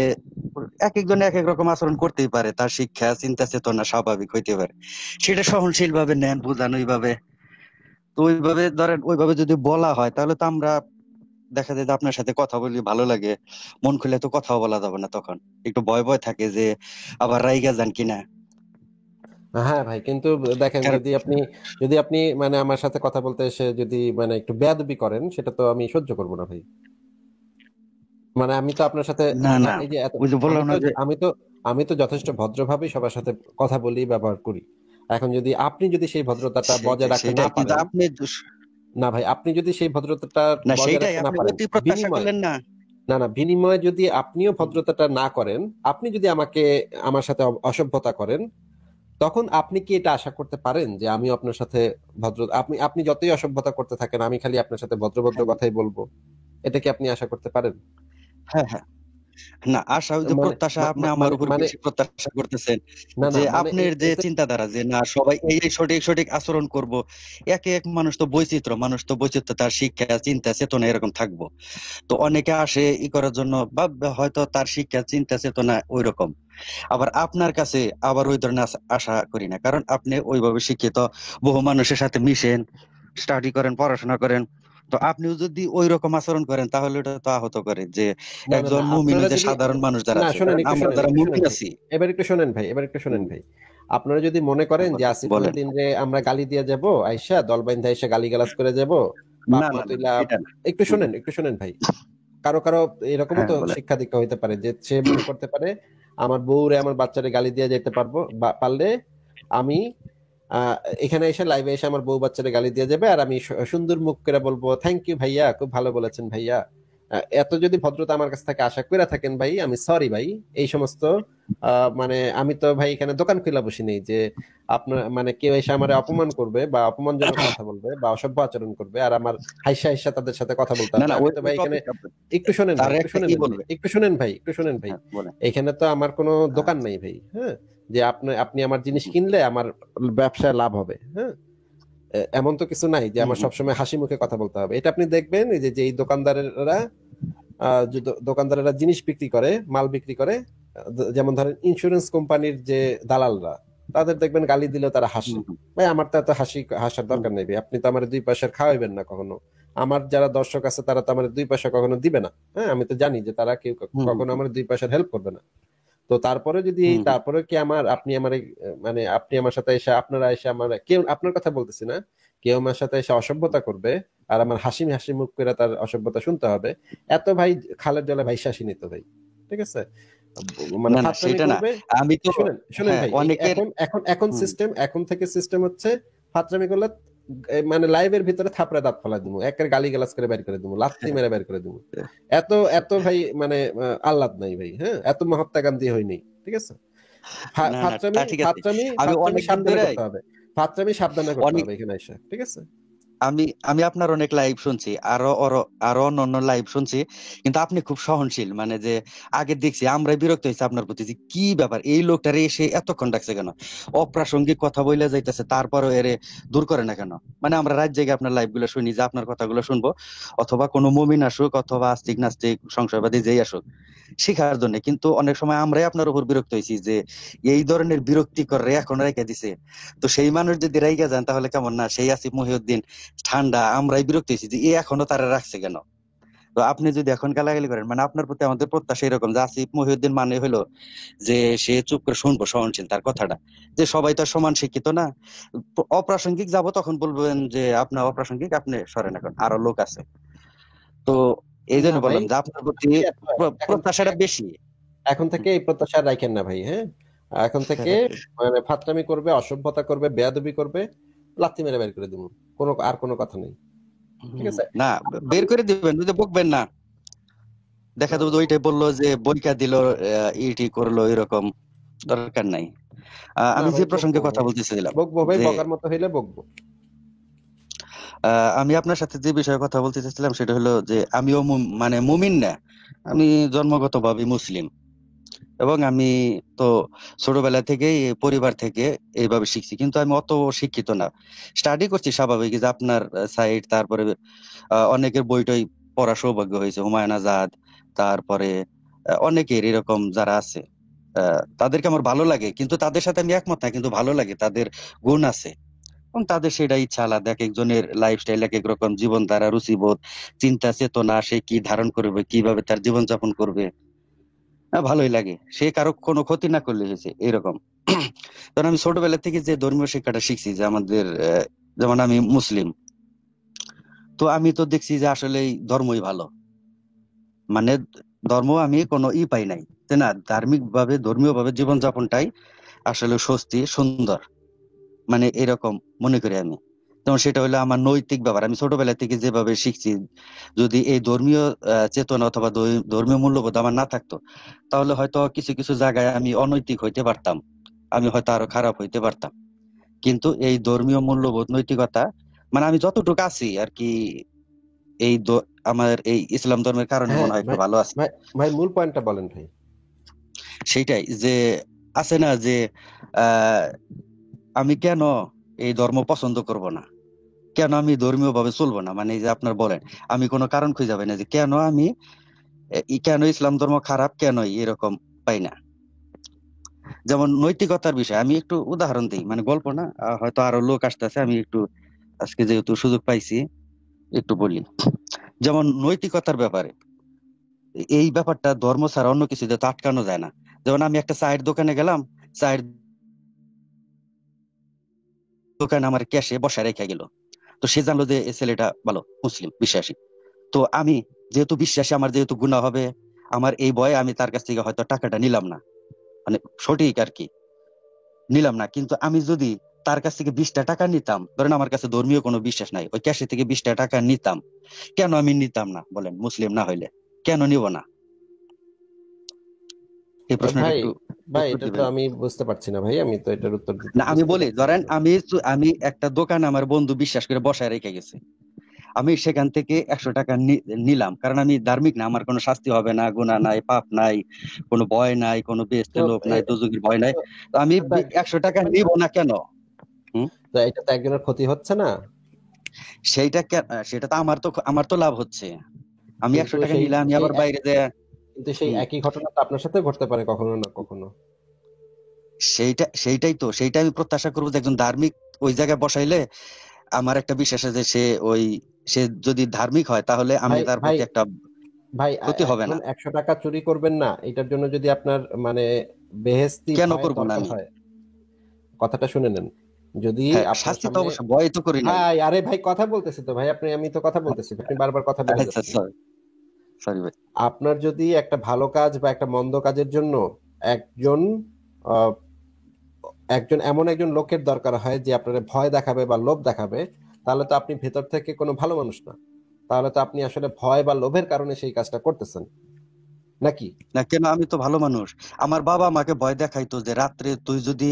এক একজন এক এক রকম আচরণ করতেই পারে, তার শিক্ষা চিন্তা চেতনা স্বাভাবিক হইতে পারে, সেটা সহনশীল ভাবে নেন, বুঝান ওইভাবে। তো ওইভাবে ধরেন, ওইভাবে যদি বলা হয় তাহলে তো আমরা দেখা যায় যে আপনার সাথে কথা বলি ভালো লাগে, মন খুলে তো কথাও বলা যাবে না, তখন একটু ভয় ভয় থাকে যে আবার রাইগা যান কিনা। হ্যাঁ ভাই, কিন্তু দেখেন, কারণ যদি আপনি মানে আমার সাথে কথা বলতে এসে যদি মানে একটু বেয়াদবি করেন, সেটা তো আমি সহ্য করবো না ভাই। মানে আমি তো আপনার সাথে না না, এই যে এত ওই যে আমি বললাম তো না যে, আমি তো আমি তো যথেষ্ট ভদ্রভাবেই সবার সাথে কথা বলি, ব্যবহার করি। এখন যদি আপনি যদি সেই ভদ্রতাটা বজায় সেইটাই রাখতে না সেইটাই কিন্তু পারেন, আপনি না ভাই, আপনি যদি সেই ভদ্রতাটা না, বজায় সেইটাই রাখতে না আপনি পারেন, অতি প্রত্যাশা বিনিময়ে, করলেন না। না না, বিনিময়ে যদি আপনিও ভদ্রতাটা না করেন, আপনি যদি আমার সাথে অসভ্যতা করেন, তখন আপনি কি এটা আশা করতে পারেন যে আমিও আপনার সাথে আপনি আপনি যতই অসভ্যতা করতে থাকেন, আমি খালি আপনার সাথে ভদ্র ভদ্র হ্যাঁ কথাই বলবো? এটা কি আপনি আশা করতে পারেন? হ্যাঁ হ্যাঁ। না, আশা ওই যে মানে প্রত্যাশা, আপনি আমার মানে উপর মানে বেশি প্রত্যাশা করতেছেন না না, যে মানে আপনার যে এতে চিন্তাধারা যে না সবাই এই এই সঠিক সঠিক আচরণ করব। এক এক মানুষ তো বৈচিত্র্য, মানুষ তো বৈচিত্র্য, তার শিক্ষা চিন্তা চেতনা এরকম থাকবো। তো অনেকে আসে ই করার জন্য, বা হয়তো তার শিক্ষা চিন্তা চেতনা ওই রকম। আবার আপনার কাছে আবার ওই ধরনের আশা করি না, কারণ আপনি ওইভাবে শিক্ষিত, বহু মানুষের সাথে মিশেন, স্টাডি করেন, পড়াশোনা করেন। তো আপনিও যদি ওই রকম আচরণ করেন তাহলে ওটা তো আহত করে যে না না একজন না, মুমিন, আপনারা যে যদি, সাধারণ মানুষ যারা না আছে, শোনেন, ধরেন একটু আমরা শোনেন, যারা একটু শোনেন মুমিন ভাই, আছি। এবার একটু শোনেন ভাই, এবার একটু শোনেন ভাই। আপনারা যদি মনে করেন যে আসিফুল বলেন। দিন রে আমরা গালি দিয়ে যাব, আইসা দল বাইন্ধা এসে গালি গালাজ করে যাব, বাপ না মা না না না, তুইলা, এটা না। একটু শোনেন, একটু শোনেন ভাই। কারো কারো এরকমও হ্যাঁ তো বলেন। শিক্ষা দীক্ষা হইতে পারে যে সে মনে করতে পারে আমার বউরে আমার বাচ্চারে গালি দিয়ে যেতে পারবো, পারলে আমি আহ এখানে এসে লাইভে এসে আমার বউ বাচ্চারে গালি দিয়ে যাবে, আর আমি সুন্দর মুখ করে বলবো থ্যাংক ইউ ভাইয়া, খুব ভালো বলেছেন ভাইয়া, এত যদি ভদ্রতা আমার কাছ থেকে আশা করে থাকেন ভাই, আমি সরি ভাই। এই সমস্ত মানে আমি তো ভাই এখানে দোকান খুলে বসি নেই যে আপনার মানে কেউ এসে আমার অপমান করবে বা অপমানজনক কথা বলবে বা অসভ্য আচরণ করবে আর আমার হাইসা হাইসা তাদের সাথে কথা বলতে না হবে। না, আমি ওই তো ওই ভাই এখানে টপিক একটু শোনেন তার ভাই, একটু একটা শোনেন ই ভাই, বলবে। একটু শোনেন ভাই, একটু শোনেন ভাই। হ্যাঁ বলেন। এখানে তো আমার কোনো হ্যাঁ। দোকান নাই ভাই, হ্যাঁ, যে আপনি আপনি আমার জিনিস কিনলে আমার ব্যবসায় লাভ হবে, হ্যাঁ। এমন তো কিছু নাই যে হুম আমার হুম সবসময় হাসি মুখে কথা বলতে হবে। এটা আপনি দেখবেন এই যে যে এই দোকানদারেরা যে দোকানদারেরা জিনিস বিক্রি করে, মাল বিক্রি করে, যেমন ধরেন ইন্স্যুরেন্স কোম্পানির যে দালালরা, তাদের দেখবেন গালি দিলেও তারা হাসে। হুম হুম ভাই আমার তো এত হাসার হুম দরকার নেই ভাই, আপনি তো আমার 2 পয়সার খাওয়াইবেন না কখনো। আমার যারা দর্শক আছে তারা তো আমার 2 পয়সা কখনো দিবে না, হ্যাঁ, আমি তো জানি যে তারা কেউ হুম কখনো হুম আমার 2 পয়সার হেল্প করবে না। তো তারপরে যদি হুম হুম তারপরে কি আমার আপনি আমার মানে আপনি আমার সাথে এসে আপনারা এসে আমার কেউ আপনার কথা বলতেছি না, কেউ আমার সাথে এসে অসভ্যতা করবে আর আমার হাসি হাসি মুখ করে তার অসভ্যতা শুনতে হবে, এত ভাই খালের জলে ভাই শাসি নিত ভাই, ঠিক আছে? মানে না না, ফাত্রামি সেটা না। করবে। আমি তো শুনেন শুনেন হ্যাঁ ভাই, এই অনেকের এখন এখন এখন হুম সিস্টেম, এখন থেকে সিস্টেম হচ্ছে ফাত্রামি করলে মানে লাইভের ভিতরে থাপড়ে দাঁত ফেলা দিব, একের গালি গালাজ করে বের করে দিব, লাত্তি মেরে বের করে দিব। এত এত ভাই মানে আহ্লাদ নাই ভাই, হ্যাঁ, এত মহাত্মা গান্ধী হয়নি, ঠিক আছে? না না, তা ফাত্রামি ঠিক আছে। ফাত্রামি আমি ফাত্রামি অনেকদিন সাবধানে ধরে করতে হবে, ফাত্রামি সাবধানে করতে অনেক হবে এখানে এসে, ঠিক আছে? আমি আমি আপনার অনেক লাইভ শুনছি, আরো অন্যান্য লাইভ শুনছি, কিন্তু আপনি খুব সহনশীল। মানে যে আগে দেখছি আমরাই বিরক্ত হয়েছি আপনার প্রতি, যে কি ব্যাপার এই লোকটারে এসে এতক্ষণ ডাকছে কেন, অপ্রাসঙ্গিক কথা বইলা যাইতেছে, তারপরও এরে দূর করে না কেন। মানে আমরা রাত জেগে আপনার লাইভ গুলো শুনি যে আপনার কথাগুলো শুনবো, অথবা কোনো মুমিন আসুক অথবা আস্তিক নাস্তিক সংশয়বাদী যেই আসুক শিখার জন্য। কিন্তু অনেক সময় আমরাই আপনার উপর বিরক্ত হয়েছি যে এই ধরনের বিরক্তিকর এখন রেখে দিছে। তো সেই মানুষ যদি রাইগা যান তাহলে কেমন না? সেই আসিফ মহিউদ্দিন ঠান্ডা, আমরাই বিরক্ত হয়েছি যে এ এখনো তারা রাখছে কেন। তো আপনি যদি এখন গালাগালি করেন, মানে আপনার প্রতি আমাদের প্রত্যাশা এরকম যে আসিফ মহিউদ্দিন মানে হলো যে সে চুপ করে শুনবো, সহনশীল তার কথাটা, যে সবাই তো আর সমান শিক্ষিত না। অপ্রাসঙ্গিক যাব তখন বলবেন যে আপনার অপ্রাসঙ্গিক, আপনি সরেন, এখন আরো লোক আছে। তো এই না জন্য ভাই, বললাম যে আপনার প্রতি এখন থেকে প্রত্যাশাটা বেশি। এখন থেকে এই প্রত্যাশা রাখেন না ভাই, হ্যাঁ। এখন থেকে মানে ফাত্রামি করবে, অসভ্যতা করবে, বেয়াদবি করবে, লাথি মেরে বের করে দিব, কোনো আর কোনো কথা নেই, ঠিক আছে? না, বের করে দিবেন, যদি বকবেন না। দেখা যাবে ওইটাই বললো যে বইকা দিল, ইটি করলো, এরকম দরকার নাই। না আমি ভাই, যে বকবো প্রসঙ্গে কথা ভাই, বলতেছিলাম বকবো ভাই, যে বকার মতো হইলে বকবো। আমি আপনার সাথে যে বিষয়ে কথা বলতে চাচ্ছিলাম সেটা হলো যে আমিও মানে মুমিন না, আমি জন্মগতভাবে মুসলিম। এবং আমি তো ছোটবেলা থেকেই পরিবার থেকে এইভাবে শিখছি, কিন্তু আমি অত শিক্ষিত না। স্টাডি করছি স্বাভাবিক, যে আপনার সাইড, তারপরে অনেকের বইটই পড়া সৌভাগ্য হয়েছে, হুমায়ুন আজাদ, তারপরে অনেকের এরকম যারা আছে, তাদেরকে আমার ভালো লাগে, কিন্তু তাদের সাথে আমি একমত না, কিন্তু ভালো লাগে, তাদের গুণ আছে। এবং তাদের সেটা ইচ্ছা আলাদা, এক একজনের লাইফস্টাইল এক এক রকম, জীবনধারা, রুচিবোধ, চিন্তা চেতনা, সে কি ধারণ করবে, কিভাবে তার জীবন যাপন করবে, ভালোই লাগে। সে কারো কোনো ক্ষতি না করলে হয়েছে এরকম। কারণ আমি ছোটবেলা থেকে যে ধর্মীয় শিক্ষাটা শিখছি, যে আমাদের যেমন আমি মুসলিম, তো আমি তো দেখছি যে আসলে এই ধর্মই ভালো। মানে ধর্ম আমি কোনো পাই নাই, তাই না? ধার্মিক ভাবে, ধর্মীয় ভাবে জীবনযাপনটাই আসলে স্বস্তি, সুন্দর, মানে এরকম মনে করি আমি। যেমন সেটা হলো আমার নৈতিক ব্যাপার, আমি ছোটবেলা থেকে যেভাবে শিখছি, যদি এই ধর্মীয় চেতনা অথবা ধর্মীয় মূল্যবোধ আমার না থাকতো, তাহলে হয়তো কিছু কিছু জায়গায় আমি অনৈতিক হইতে পারতাম, আমি হয়তো আরো খারাপ হইতে পারতাম। কিন্তু এই ধর্মীয় মূল্যবোধ, নৈতিকতা, মানে আমি যতটুকু আছি আর কি, এই আমার এই ইসলাম ধর্মের কারণে হ্যাঁ মনে হয় একটু ভাই, ভালো আছি। ভাই, ভাই মূল পয়েন্টটা বলেন ভাই। সেইটাই যে আছে না যে আহ আমি কেন এই ধর্ম পছন্দ করব না, কেন আমি ধর্মীয় ভাবে চলবো না, মানে এই যে আপনার বলেন, আমি কোনো কারণ খুঁজে পাই না যে কেন আমি কেন ইসলাম ধর্ম খারাপ, কেন এরকম পাই না। যেমন নৈতিকতার বিষয় আমি একটু উদাহরণ দিই, মানে গল্প না, হয়তো আরো লোক আসতেছে, আমি একটু আজকে যেহেতু সুযোগ পাইছি একটু বলি। যেমন নৈতিকতার ব্যাপারে, এই ব্যাপারটা ধর্ম ছাড়া অন্য কিছু দিয়ে তো আটকানো যায় না। যেমন আমি একটা চায়ের দোকানে গেলাম, চায়ের দোকানে আমার ক্যাশে বসা রেখে গেল, তো সে জানলো যে এই ছেলেটা ভালো মুসলিম বিশ্বাসী। তো আমি যেহেতু বিশ্বাসী, আমার যেহেতু গুনাহ হবে, আমার এই ভয়ে আমি তার কাছ থেকে হয়তো টাকাটা নিলাম না, মানে সঠিক আর কি, নিলাম না। কিন্তু আমি যদি তার কাছ থেকে 20টা টাকা নিতাম, ধরেন আমার কাছে ধর্মীয় কোনো বিশ্বাস নাই, ওই ক্যাশে থেকে 20টা টাকা নিতাম, কেন আমি নিতাম না বলেন, মুসলিম না হইলে? কেন নিব না? এই প্রশ্নটা ভাই একটু ভাই উত্তর এটা তো দিবেন। আমি বুঝতে পারছি না ভাই, আমি তো এটার উত্তর দিতে না আমি বুঝতে বলি, পারছি না ধরেন ভাই। আমি একটা দোকান আমার বন্ধু বিশ্বাস করে বসায় রেখে গেছে, আমি সেখান থেকে 100 টাকা নিলাম, কারণ আমি ধার্মিক না, আমার কোনো শাস্তি হবে না, গুনাহ নাই, পাপ নাই, কোনো ভয় নাই, কোনো তো বেহেশতের লোভ নাই, এ- দোজখের ভয় নাই। তো তো আমি এটা তো একজনের 100 টাকা ক্ষতি হবে নিব না? না কেন? হুম? তো এটা তো একজনের ক্ষতি হচ্ছে না? সেটা তো আমার তো লাভ হচ্ছে। আমি কিন্তু 100 টাকা সেই নিলে আমি সেই আবার বাইরে যে কিন্তু সেই হুম, একই ঘটনা তো আপনার সাথে ঘটতে পারে কখনো না কখনো। সেইটাই আমি প্রত্যাশা করবো যে একজন ধার্মিক ওই জায়গায় বসাইলে আমার একটা বিশ্বাস আছে যে সে যদি ধার্মিক হয় তাহলে আমি ভাই তার ভাই প্রতি একটা ভাই ক্ষতি হবে এখন না। 100 টাকা চুরি করবেন না, এটার জন্য যদি আপনার মানে বেহেস্তি কেন ভয়ের করব না দরকার আমি? হয়, কথাটা শুনে নেন। যদি হ্যাঁ, আপনার শাস্তি তো সামনে, অবশ্য ভয় তো করি নাই। ভাই আরে ভাই কথা বলতেছি তো ভাই, আমি তো কথা বলতেছি, আপনি বারবার কথা বলে আচ্ছা, যাচ্ছেন। সরি সরি ভাই। আপনার যদি একটা ভালো কাজ বা একটা মন্দ কাজের জন্য একজন আহ, এমন একজন লোকের দরকার হয় যে আপনার ভয় দেখাবে বা লোভ দেখাবে, তাহলে তো আপনি ভেতর থেকে কোনো ভালো মানুষ না। তাহলে তো আপনি আসলে ভয় বা লোভের কারণে সেই কাজটা করতেছেন, নাকি? না কেন, আমি তো ভালো মানুষ। আমার বাবা আমাকে ভয় দেখাইতো যে রাত্রে তুই যদি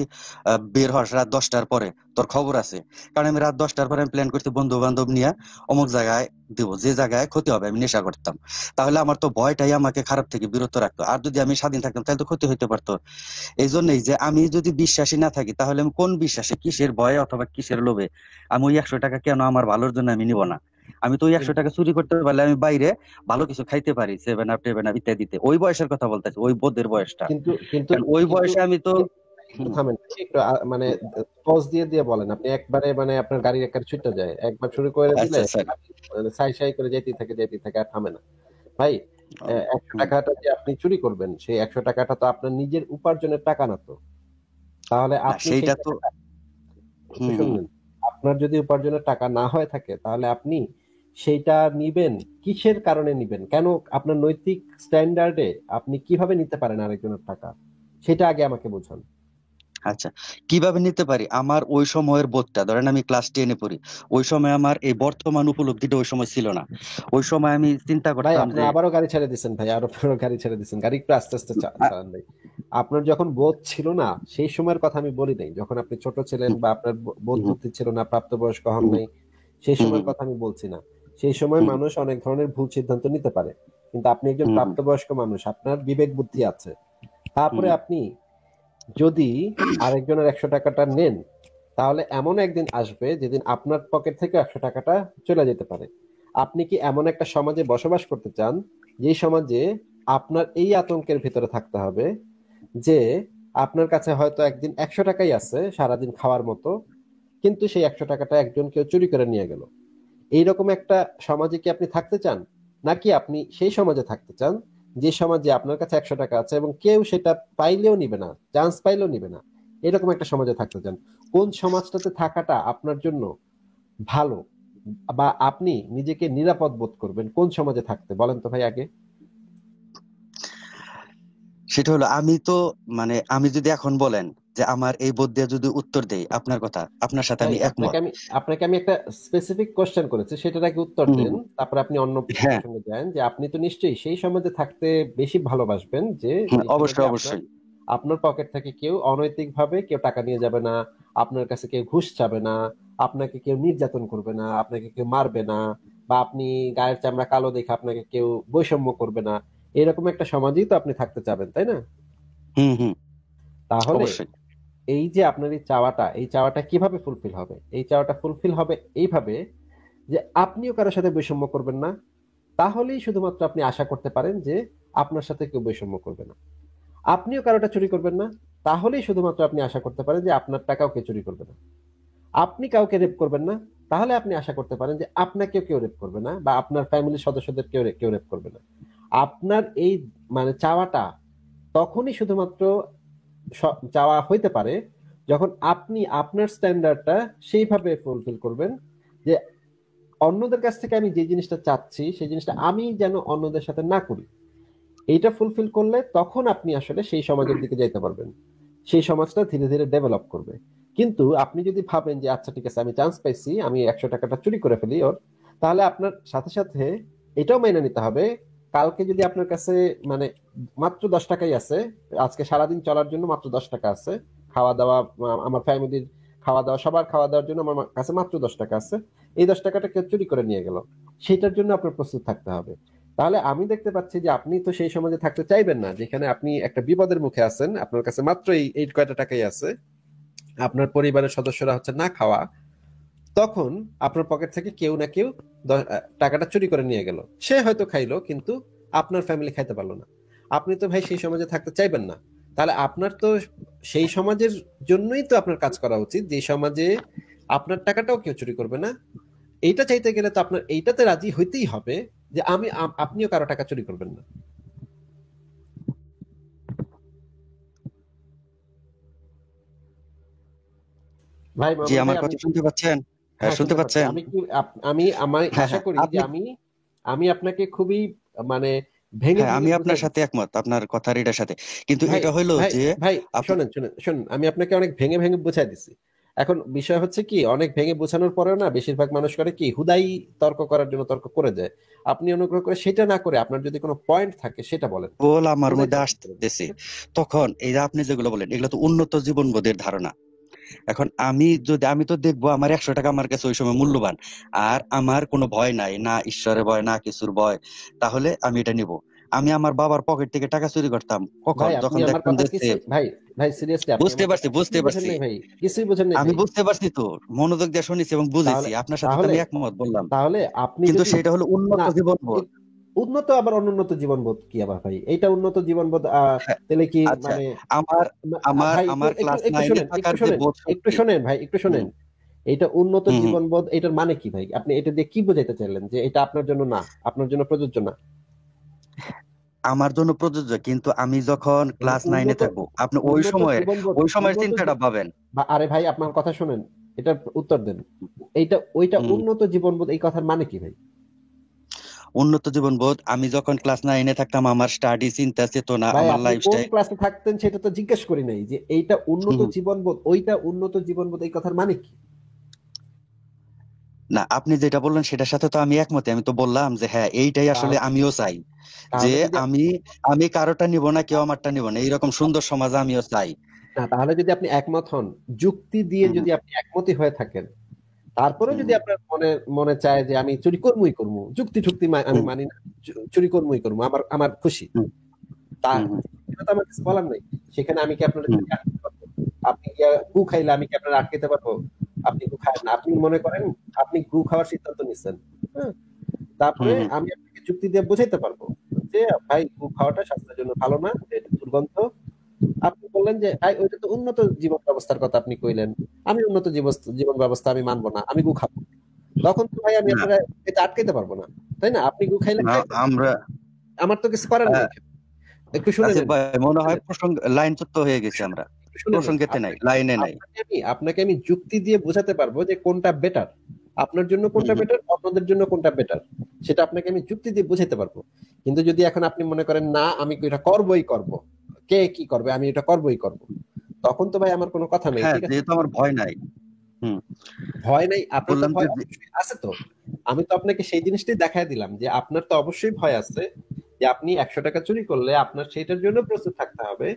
বের হস রাত 10টার পরে তোর খবর আছে। কারণ আমি রাত 10টার পরে প্ল্যান করছি বন্ধু বান্ধব নিয়ে অমুক জায়গায় দিব, যে জায়গায় ক্ষতি হবে, আমি নেশা করতাম। তাহলে আমার তো ভয়টাই আমাকে খারাপ থেকে বিরত রাখতো, আর যদি আমি স্বাধীন থাকতাম তাহলে তো ক্ষতি হইতে পারতো। এই জন্যই যে আমি যদি বিশ্বাসী না থাকি তাহলে আমি কোন বিশ্বাসে, কিসের ভয়ে অথবা কিসের লোভে আমি ওই 100 টাকা কেন আমার ভালোর জন্য আমি নিব না? আমি তো ওই একশো কিন্তু টাকা চুরি করতে পারলে আমি বাইরে ভালো কিছু খাইতে পারি, 7 আপ টেভেন আপ ইত্যাদিতে। ওই বয়সের কথা বলতেছি, ওই বোধের বয়সটা। কিন্তু কিন্তু কারণ ওই কিন্তু বয়সে আমি তো কিন্তু একটু হুম, থামেন, একটু মানে হুম, পজ দিয়ে দিয়ে বলেন। আপনি একবারে মানে আপনার গাড়ি একবার ছুটে যায়, একবার শুরু করে দিলে আচ্ছা স্যার। মানে সাই সাই করে যেতেই থাকে আর থামে না। ভাই, 100 টাকাটা যে আপনি চুরি করবেন, সেই 100 টাকাটা তো আপনার নিজের উপার্জনের টাকা না তো। তাহলে না আপনি সেই সেইটা তো টাকাটা একটু হুম হুম শুনলেন, আপনার যদি উপার্জনের টাকা না হয়ে থাকে তাহলে আপনি সেইটা নিবেন কিসের কারণে নিবেন, কেন? আপনার নৈতিক স্ট্যান্ডার্ডে আপনি কিভাবে নিতে পারেন আরেকজনের টাকা, সেটা আগে আমাকে বোঝান। আচ্ছা, কিভাবে নিতে পারি? আমার ওই সময়ের বোধটা, ধরেন আমি ক্লাস 10-এ পড়ি, ওই সময় আমার এই বর্তমান উপলব্ধিটা ওই সময় ছিল না। ওই সময় আমি চিন্তা ভাই করতাম আপনি যে আবারও গাড়ি ছেড়ে দিচ্ছেন ভাই, আবারও গাড়ি ছেড়ে দিচ্ছেন, গাড়ি একটু আস্তে আস্তে আ- চালান ভাই। আপনার যখন বোধ ছিল না, সেই সময়ের কথা আমি বলি নাই, যখন আপনি ছোট ছিলেন হুম, বা আপনার বোধ হুম, বুদ্ধি ছিল না, প্রাপ্তবয়স্ক হন হুম, নাই, সেই হুম, সময়ের হুম, কথা আমি বলছি না। সেই সময় হুম, মানুষ অনেক ধরনের ভুল সিদ্ধান্ত নিতে পারে, কিন্তু আপনি একজন হুম, হুম, প্রাপ্তবয়স্ক মানুষ, আপনার বিবেক বুদ্ধি আছে। তারপরে হুম, আপনি যদি আরেকজনের 100 টাকাটা নেন, তাহলে এমন একদিন আসবে যেদিন আপনার পকেট থেকে 100 টাকাটা চলে যেতে পারে। আপনি কি এমন একটা সমাজে বসবাস করতে চান, যে সমাজে আপনার এই আতঙ্কের ভিতরে থাকতে হবে যে আপনার কাছে হয়তো একদিন 100 টাকাই আছে সারাদিন খাওয়ার মতো, কিন্তু সেই 100 টাকাটা একজন কেউ চুরি করে নিয়ে গেল? এইরকম একটা সমাজে কি আপনি থাকতে চান? নাকি আপনি সেই সমাজে থাকতে চান যে সমাজে আপনার কাছে 100 টাকা আছে এবং কেউ সেটা পাইলেও নিবে না, চান্স পাইলেও নিবে না? এরকম একটা সমাজে থাকতে চান? কোন সমাজটাতে থাকাটা আপনার জন্য ভালো, বা আপনি নিজেকে নিরাপদ বোধ করবেন কোন সমাজে থাকতে, বলেন তো ভাই আগে। সেটা হলো আমি তো মানে আমি যদি এখন বলেন যে আমার এই বোধ দিয়ে যদি উত্তর দেই আপনার কথা, আপনার সাথে ভাই আমি একমত। আপনাকে আমি একটা স্পেসিফিক কোশ্চেন করেছি, সেটার আগে উত্তর হুম, দেন, হুম, তারপর আপনি অন্য হ্যাঁ, প্রসঙ্গে যান। যে আপনি তো নিশ্চয়ই সেই সমাজে থাকতে বেশি ভালোবাসবেন যে হুম, যে সমাজে অবশ্যই আপনার অবশ্যই। আপনার পকেট থেকে কেউ অনৈতিক ভাবে কেউ টাকা নিয়ে যাবে না, আপনার কাছে কেউ ঘুষ চাবে না, আপনাকে কেউ নির্যাতন করবে না, আপনাকে কেউ মারবে না, বা আপনি গায়ের চামড়া কালো দেখে আপনাকে কেউ বৈষম্য করবে না। এরকম একটা সমাজেই তো আপনি থাকতে চাবেন, তাই না? হুম হুম, তাহলে অবশ্যই। এই যে আপনার এই চাওয়াটা কিভাবে ফুলফিল হবে? এই চাওয়াটা ফুলফিল হবে এইভাবে যে আপনিও কারোর সাথে বৈষম্য করবেন না। তাহলেই শুধুমাত্র আপনি আশা করতে পারেন যে আপনার সাথে কেউ বৈষম্য করবে না। আপনিও কারোটা চুরি করবেন না, তাহলেই শুধুমাত্র আপনি আশা করতে পারেন যে আপনার টাকাও কেউ চুরি করবে না। আপনি কাউকে রেপ করবেন না, তাহলে আপনি আশা করতে পারেন যে আপনাকেও কেউ রেপ করবে না, বা আপনার ফ্যামিলির সদস্যদের কেউ রেপ করবে না। আপনার এই মানে চাওয়াটা তখনই শুধুমাত্র চাওয়া হইতে পারে যখন আপনি আপনার স্ট্যান্ডার্ডটা সেইভাবে ফুলফিল করবেন যে অন্যদের কাছ থেকে আমি যে জিনিসটা চাচ্ছি সেই জিনিসটা আমি যেন অন্যদের সাথে না করি। এইটা ফুলফিল করলে তখন আপনি আসলে সেই সমাজের দিকে যাইতে পারবেন, সেই সমাজটা ধীরে ধীরে ডেভেলপ করবে। কিন্তু আপনি যদি ভাবেন যে আচ্ছা ঠিক আছে আমি চান্স পাইছি, আমি 100 টাকাটা চুরি করে ফেলি ওর, তাহলে আপনার সাথে সাথে এটাও মেনে নিতে হবে কালকে যদি আপনার কাছে মানে মাত্র 10 টাকাই আছে, আজকে সারাদিন চলার জন্য মাত্র 10 টাকা আছে, খাওয়া দাওয়া, আমার ফ্যামিলির খাওয়া দাওয়া, সবার খাওয়া দাওয়ার জন্য আমার কাছে মাত্র 10 টাকা আছে, এই 10 টাকাটা কেউ চুরি করে নিয়ে গেল, সেটার জন্য আপনার প্রস্তুত থাকতে হবে। তাহলে আমি দেখতে পাচ্ছি যে আপনি তো সেই সমাজে থাকতে চাইবেন না যেখানে আপনি একটা বিপদের মুখে আছেন, আপনার কাছে মাত্র এই কয়টা টাকাই আছে, আপনার পরিবারের সদস্যরা হচ্ছে না খাওয়া, তখন আপনার পকেট থেকে কেউ না কেউ টাকাটা চুরি করে নিয়ে গেল, সে হয়তো খাইলো কিন্তু আপনার ফ্যামিলি খাইতে পারলো না। আপনি তো ভাই সেই সমাজে থাকতে চাইবেন না। তাহলে আপনার তো সেই সমাজের জন্যই তো আপনার কাজ করা উচিত, যে সমাজে আপনার টাকাটাও কেউ চুরি করবে না। এইটা চাইতে গেলে তো আপনার এইটাতে রাজি হইতেই হবে যে আপনিও কারো টাকা চুরি করবেন না। ভাই জি, মামুন ভাই, আমার আমি কথা শুনতে পাচ্ছেন? হ্যাঁ, হ্যাঁ শুনতে শুনতে পাচ্ছি। পাচ্ছেন? আমি হ্যাঁ, আশা হ্যাঁ, করি যে আপনি, আমি আপনাকে খুবই মানে ভেঙে হ্যাঁ, ভেঙে আমি আপনার বুঝাই সাথে দিচ্ছি। একমত আপনার কথার এটার সাথে, কিন্তু ভাই এটা হইলো ভাই যে ভাই আপনি, শোনেন, আমি আপনাকে অনেক ভেঙে ভেঙে বুঝাই দিচ্ছি। এখন বিষয় হচ্ছে কি, অনেক ভেঙে বোঝানোর পরেও না বেশিরভাগ মানুষ করে কি, হুদাই তর্ক করার জন্য তর্ক করে যায়। আপনি অনুগ্রহ করে সেটা না করে আপনার যদি কোনো পয়েন্ট থাকে সেটা বলেন, বল আমার হুদাই মধ্যে তর্ক করেন না, আসতেছে, ঠিক আছে? তখন এই যে আপনি যেগুলো বলেন এগুলো তো উন্নত জীবনবোধের ধারণা। এখন আমি তো দেখবো আমার 100 টাকা আমার কাছে ওই সময় মূল্যবান, আর আমার কোনো ভয় নাই, না ঈশ্বরের ভয় না কিছুর ভয়, তাহলে আমি এটা নিব। আমি আমার বাবার পকেট থেকে টাকা চুরি করতাম কখন, ভাই আপনি যখন আমার দেখতাম কথা যে কিছু, সেফ। ভাই ভাই সিরিয়াসলি আপনি বুঝতে আমার কথা পারছি, বুঝতে কিছুই বোঝেন পারছি, নাই ভাই, কিছুই বোঝেন নাই আমি ভাই। বুঝতে পারছি তো, মনোযোগ দিয়ে শুনেছি এবং বুঝেছি, তাহলে আপনার সাথে তো তাহলে আমি একমত বললাম, তাহলে আপনি কিন্তু যদি সেটা হলো উন্নত না, জীবনবোধ। উন্নত আবার অনুন্নত জীবনবোধ কি আবার ভাই? এইটা উন্নত জীবনবোধ হ্যাঁ, তাহলে কি আচ্ছা, মানে আমার ভাই একটু আমার একটু ক্লাস একটু নাইনে শোনেন, থাকার যে বোধ একটু শক্তি। শোনেন ভাই, একটু হুম, শোনেন। এটা উন্নত হুম, হুম। জীবনবোধ, এটার মানে কি ভাই? আপনি এটা দিয়ে কি বোঝাইতে চাইলেন যে এটা আপনার জন্য না, আপনার জন্য প্রযোজ্য না? আমার জন্য প্রযোজ্য, কিন্তু আমি যখন মানে ক্লাস নাইনে উন্নত থাকবো, আপনি উন্নত জীবনবোধ, ওই সময়ের উন্নত চিন্তাটা পাবেন। আরে ভাই আপনার কথা শোনেন, এটার উত্তর দেন। ওইটা হুম। উন্নত জীবনবোধ, এই কথার মানে কি ভাই? উন্নত জীবনবোধ, আমি যখন ক্লাস নাইনে থাকতাম আমার স্টাডি, চিন্তা চেতনা, ভাই আমার আপনি কোন লাইফস্টাইল। ক্লাসে থাকতেন সেটা তো জিজ্ঞেস করি নাই, যে এইটা উন্নত জীবনবোধ, ওইটা উন্নত জীবনবোধ, এই কথার মানে কি? না, আপনি যেটা বললেন সেটার সাথে তো আমি একমত, আমি তো বললাম যে হ্যাঁ এইটাই আসলে তাহলে আমিও চাই, যে তাহলে যদি আমি আমি কারোটা নিব না, কেউ আমারটা নিব না, এইরকম সুন্দর সমাজ আমিও চাই। না, তাহলে যদি আপনি একমত হন, যুক্তি দিয়ে হুম, যদি আপনি একমতই হয়ে থাকেন, তারপরে হুম, যদি আপনার মনে মনে চায় যে আমি চুরি করবই করবো, যুক্তি ঠুক্তি আমি হুম, মানি না, চুরি করবই করবো, আমার আমার খুশি, হুম, তা হুম, হুম, সেটা তো আমার কিছু বলার নাই। সেখানে আমি কি আপনার হুম, চুরি আটকাতে পারবো? আপনি গিয়া গু খাইলে আমি কি আপনার আটকাতে পারবো? আপনি গু খায় না, আপনি মনে করেন আপনি গু খাওয়ার সিদ্ধান্ত নিচ্ছেন, হ্যাঁ, তারপরে হুম, হুম। আমি আপনাকে যুক্তি দিয়ে বোঝাইতে পারবো যে ভাই গু খাওয়াটা স্বাস্থ্যের জন্য ভালো না, এটা দুর্গন্ধ। আপনি বললেন যে ভাই ওইটা তো উন্নত জীবন ব্যবস্থার কথা আপনি কইলেন, আমি উন্নত জীবন ব্যবস্থা আমি মানবো না, আমি গু খাবো। তখন তো ভাই আমি না, আপনারা এটা আটকাইতে পারবো না, তাই না? আপনি গু খাইলে না, খাইবেন, আমরা, আমার তো কিছু করার নেই। একটু শুনে আসিফ নেন, ভাই, মনে হয় শুনেন, প্রসঙ্গ লাইনচ্যুত হয়ে গেছি আমরা, একটু শুনে নেন। প্রসঙ্গেতে নাই, লাইনে নাই। আপনাকে আমি যুক্তি দিয়ে বোঝাতে পারবো যে কোনটা বেটার, আপনার জন্য হুম, কোনটা হুম। বেটার, অন্যদের জন্য কোনটা বেটার, সেটা আপনাকে আমি যুক্তি দিয়ে বোঝাতে পারবো। কিন্তু যদি এখন আপনি মনে করেন না আমি এটা করবই করব, কে কি করবে আমি এটা করবই করব, তখন তো ভাই আমার কোনো কথা নেই, হ্যাঁ, ঠিক আছে? যেহেতু আমার ভয় নাই। হুম। ভয় নাই, আপনার তো বললাম যে ভয় অবশ্যই আছে তো। আমি তো আপনাকে সেই জিনিসটাই দেখায় দিলাম যে আপনার তো অবশ্যই ভয় আছে, যে আপনি 100 টাকা চুরি করলে আপনার সেটার জন্য প্রস্তুত থাকতে হবে।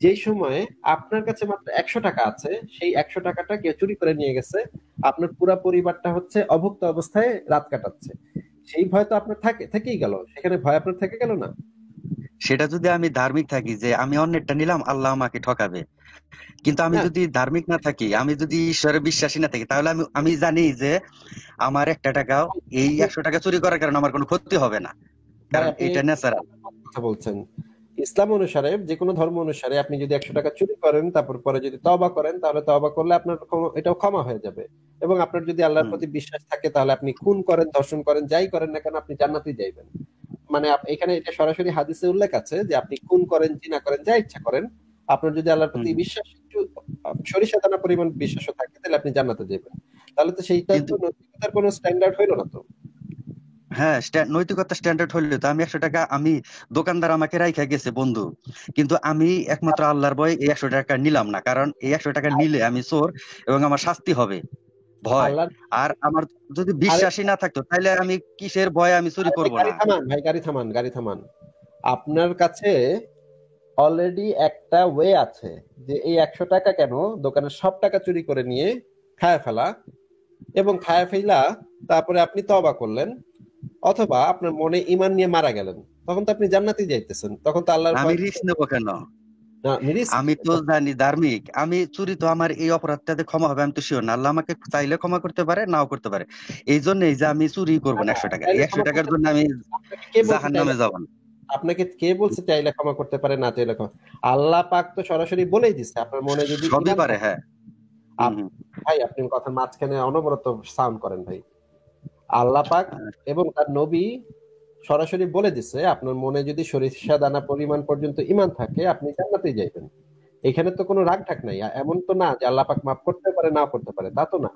যেই সময়ে আপনার কাছে মাত্র 100 টাকা আছে, সেই 100 টাকাটা কেউ চুরি করে নিয়ে গেছে, আপনার পুরা পরিবারটা হচ্ছে অভুক্ত অবস্থায় রাত কাটাচ্ছে, সেই ভয় তো আপনার থেকেই গেল, সেখানে ভয় আপনার থেকে গেল না? সেটা যদি আমি ধার্মিক থাকি যে আমি অন্যেরটা নিলাম আল্লাহ আমাকে ঠকাবে, কিন্তু আমি না যদি ধার্মিক না থাকি, আমি যদি ঈশ্বরে বিশ্বাসী না থাকি, তাহলে আমি আমি জানি যে আমার একটা টাকাও, এই আপনি 100 টাকা চুরি করার কারণে আমার কোনো ক্ষতি হবে না, ভাই কারণ আপনি এটা ন্যাচারাল। কথা বলছেন, ইসলাম অনুসারে যে কোনো ধর্ম অনুসারে আপনি যদি 100 টাকা চুরি করেন তারপর পরে যদি তওবা করেন, তাহলে তওবা করলে আপনার এটাও ক্ষমা হয়ে যাবে। এবং আপনার যদি আল্লাহর হুম, প্রতি বিশ্বাস থাকে, তাহলে আপনি খুন করেন, ধর্ষণ করেন, যাই করেন না কেন আপনি জান্নাতেই যাইবেন। মানে এখানে এটা সরাসরি হাদিসে উল্লেখ আছে যে আপনি খুন করেন, জিনা করেন, যা ইচ্ছা করেন, আপনার যদি আল্লাহর হুম, প্রতি হুম। বিশ্বাস একটু সরিষা দানা পরিমাণ বিশ্বাসও থাকে, তাহলে আপনি জান্নাতে যাবেন। তাহলে তো সেইটা কিন্তু তো নৈতিকতার কোনো স্ট্যান্ডার্ড হইলো না তো। হ্যাঁ, নৈতিকতা স্ট্যান্ডার্ড হইলে তো আমি 100 টাকা, আমি দোকানদার আমাকে রাইখা গেছে বন্ধু, কিন্তু আমি একমাত্র আল্লাহর ভয় এই 100 টাকা নিলাম না, কারণ এই 100 টাকা নিলে আমি চোর এবং আমার শাস্তি হবে। ভয়। আল্লাহ আর আমার যদি আরে বিশ্বাসই না থাকতো তাহলে আমি কিসের ভয়ে আমি চুরি আরে ভাই করব গাড়ি না? থামান, ভাই গাড়ি থামান, গাড়ি থামান। আপনার কাছে অলরেডি একটা ওয়ে আছে যে এই 100 টাকা কেন দোকানের সব টাকা চুরি করে নিয়ে খায় ফেলা, এবং খায় ফেলা তারপরে আপনি তওবা করলেন, অথবা আপনার মনে ঈমান নিয়ে মারা গেলেন, তখন তো আপনি জান্নাতে যাইতেছেন, তখন তো আল্লাহর আমি ভয় রিস্ক নেবো কেন? না, রিস্ক। আমি তো জানি ধার্মিক, আমি চুরি তো আমার এই অপরাধটাতে ক্ষমা হবে আমি তো শিওর না। আল্লাহ আমাকে চাইলে ক্ষমা করতে পারে, নাও করতে পারে। এই জন্য এই যে আমি চুরি করবো না 100 টাকা, এই চাইলে একশো ক্ষমা টাকার করতে জন্য পারে? আমি আপনাকে কে বলছে জাহান চাইলে নামে যাব না। আপনাকে কে বলছে চাইলে ক্ষমা করতে পারে, না চাইলে ক্ষমা? আল্লাহ পাক তো সরাসরি বলেই দিচ্ছে আপনার মনে যদি সবই ঈমান পারে, থাকে। হ্যাঁ। হুম, আপ- হুম। ভাই আপনি কথার মাঝখানে অনবরত সাউন্ড করেন ভাই। আল্লাহ পাক এবং তার নবী সরাসরি বলে দিছে আপনার মনে যদি সরিষা দানা পরিমাণ পর্যন্ত ঈমান থাকে আপনি জান্নাতে যাইবেন। এখানে তো কোনো রাগ ঢাক নাই, এমন তো না যে আল্লাহ পাক মাফ করতে পারে না করতে পারে, তা তো না।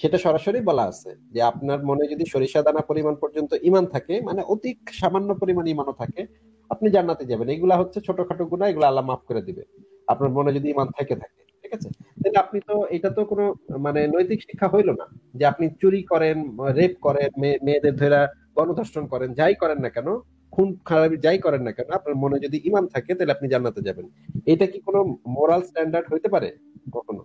সেটা সরাসরি বলা আছে যে আপনার মনে যদি সরিষা দানা পরিমাণ পর্যন্ত ঈমান থাকে, মানে অতি সামান্য পরিমাণ ঈমানও থাকে, আপনি জান্নাতে যাবেন। এগুলা হচ্ছে ছোটখাটো গুনাহ, এগুলো আল্লাহ মাফ করে দিবে আপনার মনে যদি ঈমান থেকে থাকে, ঠিক আছে? তাহলে আপনি তো, এটা তো কোনো মানে নৈতিক শিক্ষা হইলো না যে আপনি চুরি করেন, রেপ করেন, মেয়েদের ধরে গণধর্ষণ করেন, যাই করেন না কেন, খুন খারাপি যাই করেন না কেন, আপনার মনে যদি ঈমান থাকে তাহলে আপনি জান্নাতে যাবেন। এটা কি কোনো মোরাল স্ট্যান্ডার্ড হইতে পারে কখনো?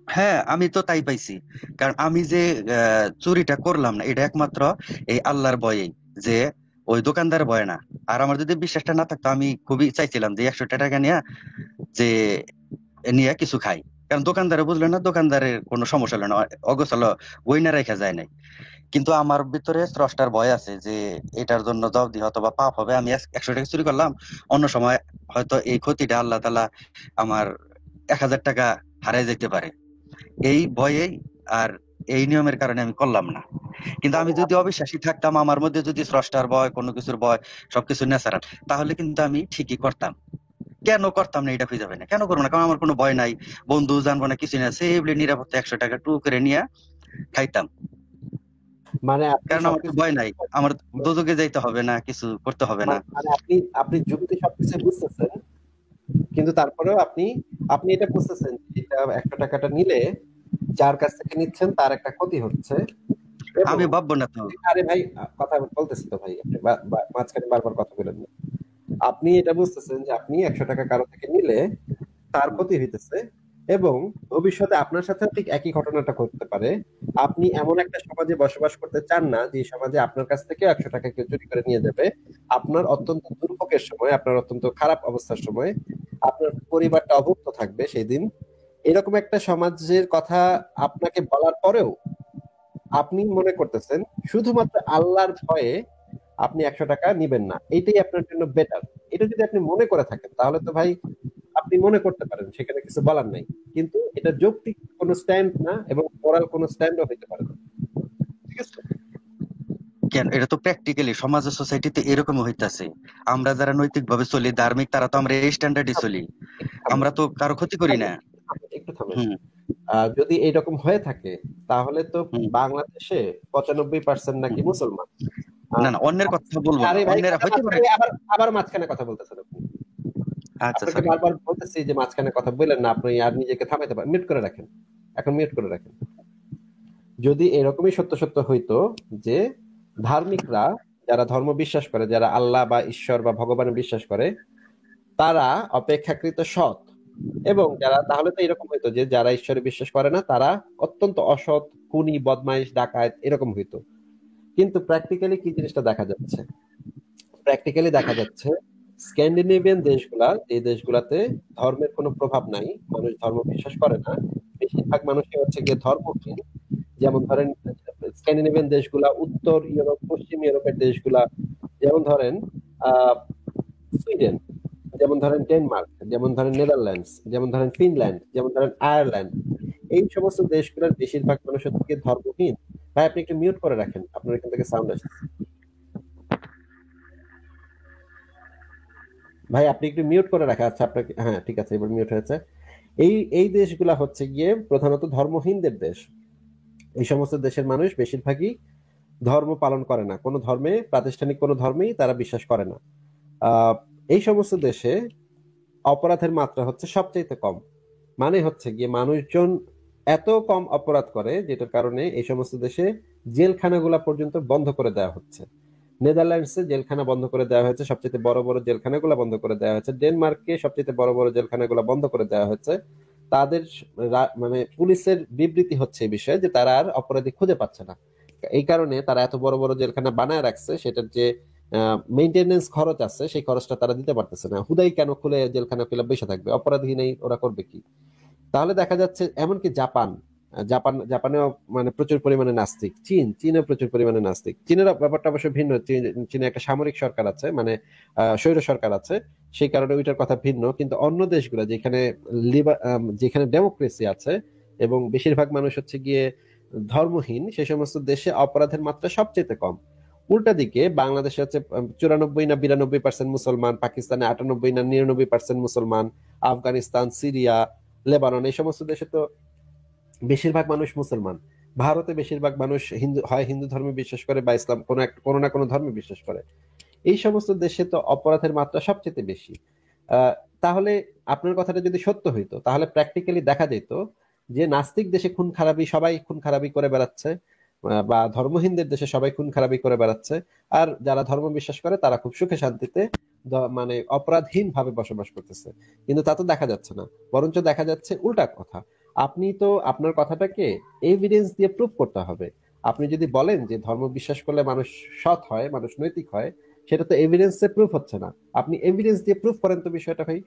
হ্যাঁ, আমি তো তাই পাইছি। কারণ আমি যে চুরিটা করলাম না এটা একমাত্র এই আল্লাহর ভয়েই, যে ওই দোকানদার ভয় না। আর আমার যদি বিশ্বাসটা না থাকতো আমি খুবই চাইছিলাম যে 100 টাকা নিয়ে যে নিয়ে কিছু খাই। কারণ দোকানদারে বুঝলো না, দোকানদারের কোনো সমস্যা হলো না, অগোছালো গয়না রেখা যায় নাই। কিন্তু আমার ভিতরে স্রষ্টার ভয় আছে যে এটার জন্য জবাবদি হয়তো বা পাপ হবে। আমি 100 টাকা চুরি করলাম, অন্য সময় হয়তো এই ক্ষতিটা আল্লাহ তাআলা আমার 1000 টাকা হারাই যেতে পারে। এই ভয়েই আর এই নিয়মের কারণে আমি করলাম না। কিন্তু আমি যদি অবিশ্বাসী থাকতাম, আমার মধ্যে যদি স্রষ্টার ভয়, কোনো কিছুর ভয়, সবকিছু ন্যাচারাল, তাহলে কিন্তু আমি ঠিকই করতাম। কেন করতাম না এটা খুঁজে পাই না, কেন করবো না? কারণ আমার কোনো ভয় নাই, বন্ধু জানবো না, কিছু না, সেফলি নিরাপত্তা 100 টাকা টু করে নিয়ে খাইতাম। মানে আপনি কারণ আমার তো সবকিছু, ভয় নাই, আমার দোজকে যাইতে হবে না, কিছু করতে হবে না। মানে আপনি আপনি যুক্তি সবকিছু বুঝতেছেন, কিন্তু তারপরেও আপনি আপনি এটা বুঝতেছেন যে এটা 100 টাকাটা নিলে যার কাছ থেকে নিচ্ছেন তার একটা ক্ষতি হচ্ছে, এবং আমি ভাববো না তো। আরে ভাই কথা বলতেছি তো ভাই, আপনি মাঝখানে বারবার কথা বলেন না। আপনি এটা বুঝতেছেন যে আপনি 100 টাকা কারো থেকে নিলে তার ক্ষতি হইতেছে, এবং ভবিষ্যতে আপনার সাথে ঠিক একই ঘটনাটা ঘটতে পারে। আপনি এমন একটা সমাজে বসবাস করতে চান না যে সমাজে আপনার কাছ থেকে 100 টাকা কেউ চুরি করে নিয়ে যাবে। আপনার অত্যন্ত দুর্ভোগের সময়, আপনার অত্যন্ত খারাপ অবস্থার সময় আপনার পরিবারটা অভুক্ত থাকবে সেই দিন। এরকম একটা সমাজের কথা আপনাকে বলার পরেও আপনি মনে করতেছেন শুধুমাত্র আল্লাহর ভয়ে আপনি 100 টাকা নিবেন না, এটাই আপনার জন্য বেটার। এটা যদি আপনি মনে করে থাকেন তাহলে তো ভাই আপনি মনে করতে পারেন, সেখানে কিছু বলার নাই। কিন্তু এটা যৌক্তিক কোনো স্ট্যান্ড না, এবং মোরাল কোনো স্ট্যান্ডও হইতে পারে না, ঠিক আছে? কেন, এটা তো প্র্যাকটিক্যালি সমাজে সোসাইটিতে এরকম হইতাছে। আমরা যারা নৈতিক ভাবে চলি, ধার্মিক, তারা তো আমরা এই স্ট্যান্ডার্ডে চলি। একটু থামেন, আমরা তো কারো ক্ষতি করি না। একটু থামেন। হুম, যদি এইরকম হয়ে থাকে তাহলে তো হুম। বাংলাদেশে 95% নাকি মুসলমান। না, আহ, না, অন্যের কথা বলবো না, আরে ভাই অন্যের কথা হইতে পারে। মাঝখানে আবার আবার মাঝখানে কথা বলতেছেন আপনি। আচ্ছা, আপনাকে সরি। বারবার বলতেছি যে মাঝখানে কথা বললেন না, আপনি আর নিজেকে থামাইতে পারেন, মিউট করে রাখেন, এখন মিউট করে রাখেন। যদি এরকমই সত্য সত্য হইতো যে ধার্মিকরা, যারা ধর্ম বিশ্বাস করে, যারা আল্লাহ বা ঈশ্বর বা ভগবানে বিশ্বাস করে, তারা অপেক্ষাকৃত সৎ, এবং যারা, তাহলে তো এরকম হইতো যে যারা ঈশ্বরে বিশ্বাস করে না তারা অত্যন্ত অসৎ, খুনি, বদমাইশ, ডাকাত এরকম হইতো। কিন্তু প্র্যাকটিক্যালি কি জিনিসটা দেখা যাচ্ছে? প্র্যাকটিক্যালি দেখা যাচ্ছে স্ক্যান্ডিনেভিয়ান দেশগুলা, যে দেশগুলাতে ধর্মের কোনো প্রভাব নাই, মানুষ ধর্ম বিশ্বাস করে না, বেশিরভাগ মানুষই হচ্ছে গিয়ে ধর্মহীন। যেমন ধরেন স্ক্যান্ডিনেভিয়ান দেশগুলা, উত্তর ইউরোপ, পশ্চিম ইউরোপের দেশগুলা, যেমন ধরেন আহ সুইডেন, যেমন ধরেন ডেনমার্ক, যেমন ধরেন নেদারল্যান্ডস, যেমন ধরেন ফিনল্যান্ড, যেমন ধরেন আয়ারল্যান্ড, এই সমস্ত দেশগুলোর বেশিরভাগ মানুষ হচ্ছে গিয়ে ধর্মহীন। ভাই আপনি একটু মিউট করে রাখেন, আপনার এখান থেকে সাউন্ড আসছে। ভাই আপনি একটু মিউট করে রাখা আছে আপনাকে, হ্যাঁ ঠিক আছে, এবার মিউট হয়েছে। এই এই দেশগুলা হচ্ছে গিয়ে প্রধানত ধর্মহীনদের দেশ। এই সমস্ত দেশের মানুষ বেশিরভাগই ধর্ম পালন করে না, কোনো ধর্মে, প্রাতিষ্ঠানিক কোনো ধর্মেই তারা বিশ্বাস করে না। আহ এই সমস্ত দেশে অপরাধের মাত্রা হচ্ছে সবচাইতে কম। মানে হচ্ছে গিয়ে মানুষজন এত কম অপরাধ করে, যেটার কারণে এই সমস্ত দেশে জেলখানাগুলা পর্যন্ত বন্ধ করে দেওয়া হচ্ছে। নেদারল্যান্ডসে জেলখানা বন্ধ করে দেওয়া হয়েছে, সবচেয়ে বড় বড় জেলখানাগুলো বন্ধ করে দেওয়া হয়েছে। ডেনমার্কে সবচেয়ে বড় বড় জেলখানাগুলো বন্ধ করে দেওয়া হয়েছে। তাদের মানে পুলিশের বিবৃতি হচ্ছে এই বিষয়ে যে তারা আর অপরাধী খুঁজে পাচ্ছে না। এই কারণে তারা এত বড় বড় জেলখানা বানায় রাখছে, সেটার যে মেইনটেনেন্স খরচ আছে সেই খরচটা তারা দিতে পারতেছে না। হুদাই কেন খুলে জেলখানা খুলে বসে থাকবে? অপরাধী নেই, ওরা করবে কি? তাহলে দেখা যাচ্ছে এমনকি জাপানেও মানে প্রচুর পরিমাণে নাস্তিক। চীনেও প্রচুর পরিমাণে নাস্তিক। চীনের ব্যাপারটা অবশ্য ভিন্ন। চীনে একটা সামরিক সরকার আছে, মানে স্বৈর সরকার আছে, সেই কারণে ওইটার কথা ভিন্ন। কিন্তু অন্য দেশগুলো যেখানে যেখানে ডেমোক্রেসি আছে এবং বেশিরভাগ মানুষ হচ্ছে গিয়ে ধর্মহীন, সেই সমস্ত দেশে অপরাধের মাত্রা সবচেয়ে কম। উল্টা দিকে বাংলাদেশে হচ্ছে 94 না 92% মুসলমান, পাকিস্তানে 98 না 99% মুসলমান, আফগানিস্তান, সিরিয়া, লেবানন, এই সমস্ত দেশে তো বেশিরভাগ মানুষ মুসলমান। ভারতে বেশিরভাগ মানুষ হিন্দু ধর্মে বিশ্বাস করে বা ইসলাম কোনো না কোনো ধর্মে বিশ্বাস করে। এই সমস্ত দেশে তো অপরাধের মাত্রা সবচেয়ে বেশি। আহ, তাহলে আপনার কথাটা যদি সত্য হইতো, তাহলে প্র্যাকটিক্যালি দেখা যেত যে নাস্তিক দেশে খুন খারাপি, সবাই খুন খারাপি করে বেড়াচ্ছে, বা ধর্মহীনদের দেশে সবাই খুন খারাপি করে বেড়াচ্ছে, আর যারা ধর্ম বিশ্বাস করে তারা খুব সুখে শান্তিতে মানে অপরাধহীন ভাবে বসবাস করতেছে। কিন্তু তা তো দেখা যাচ্ছে না, বরঞ্চ দেখা যাচ্ছে উল্টা কথা। আপনি তো আপনার কথাটাকে এভিডেন্স দিয়ে প্রুভ করতে হবে। আপনি যদি বলেন যে ধর্ম বিশ্বাস করলে মানুষ সৎ হয়, মানুষ নৈতিক হয়, সেটা তো এভিডেন্সে প্রুফ হচ্ছে না। আপনি এভিডেন্স দিয়ে প্রুফ করেন তো বিষয়টা ভাই।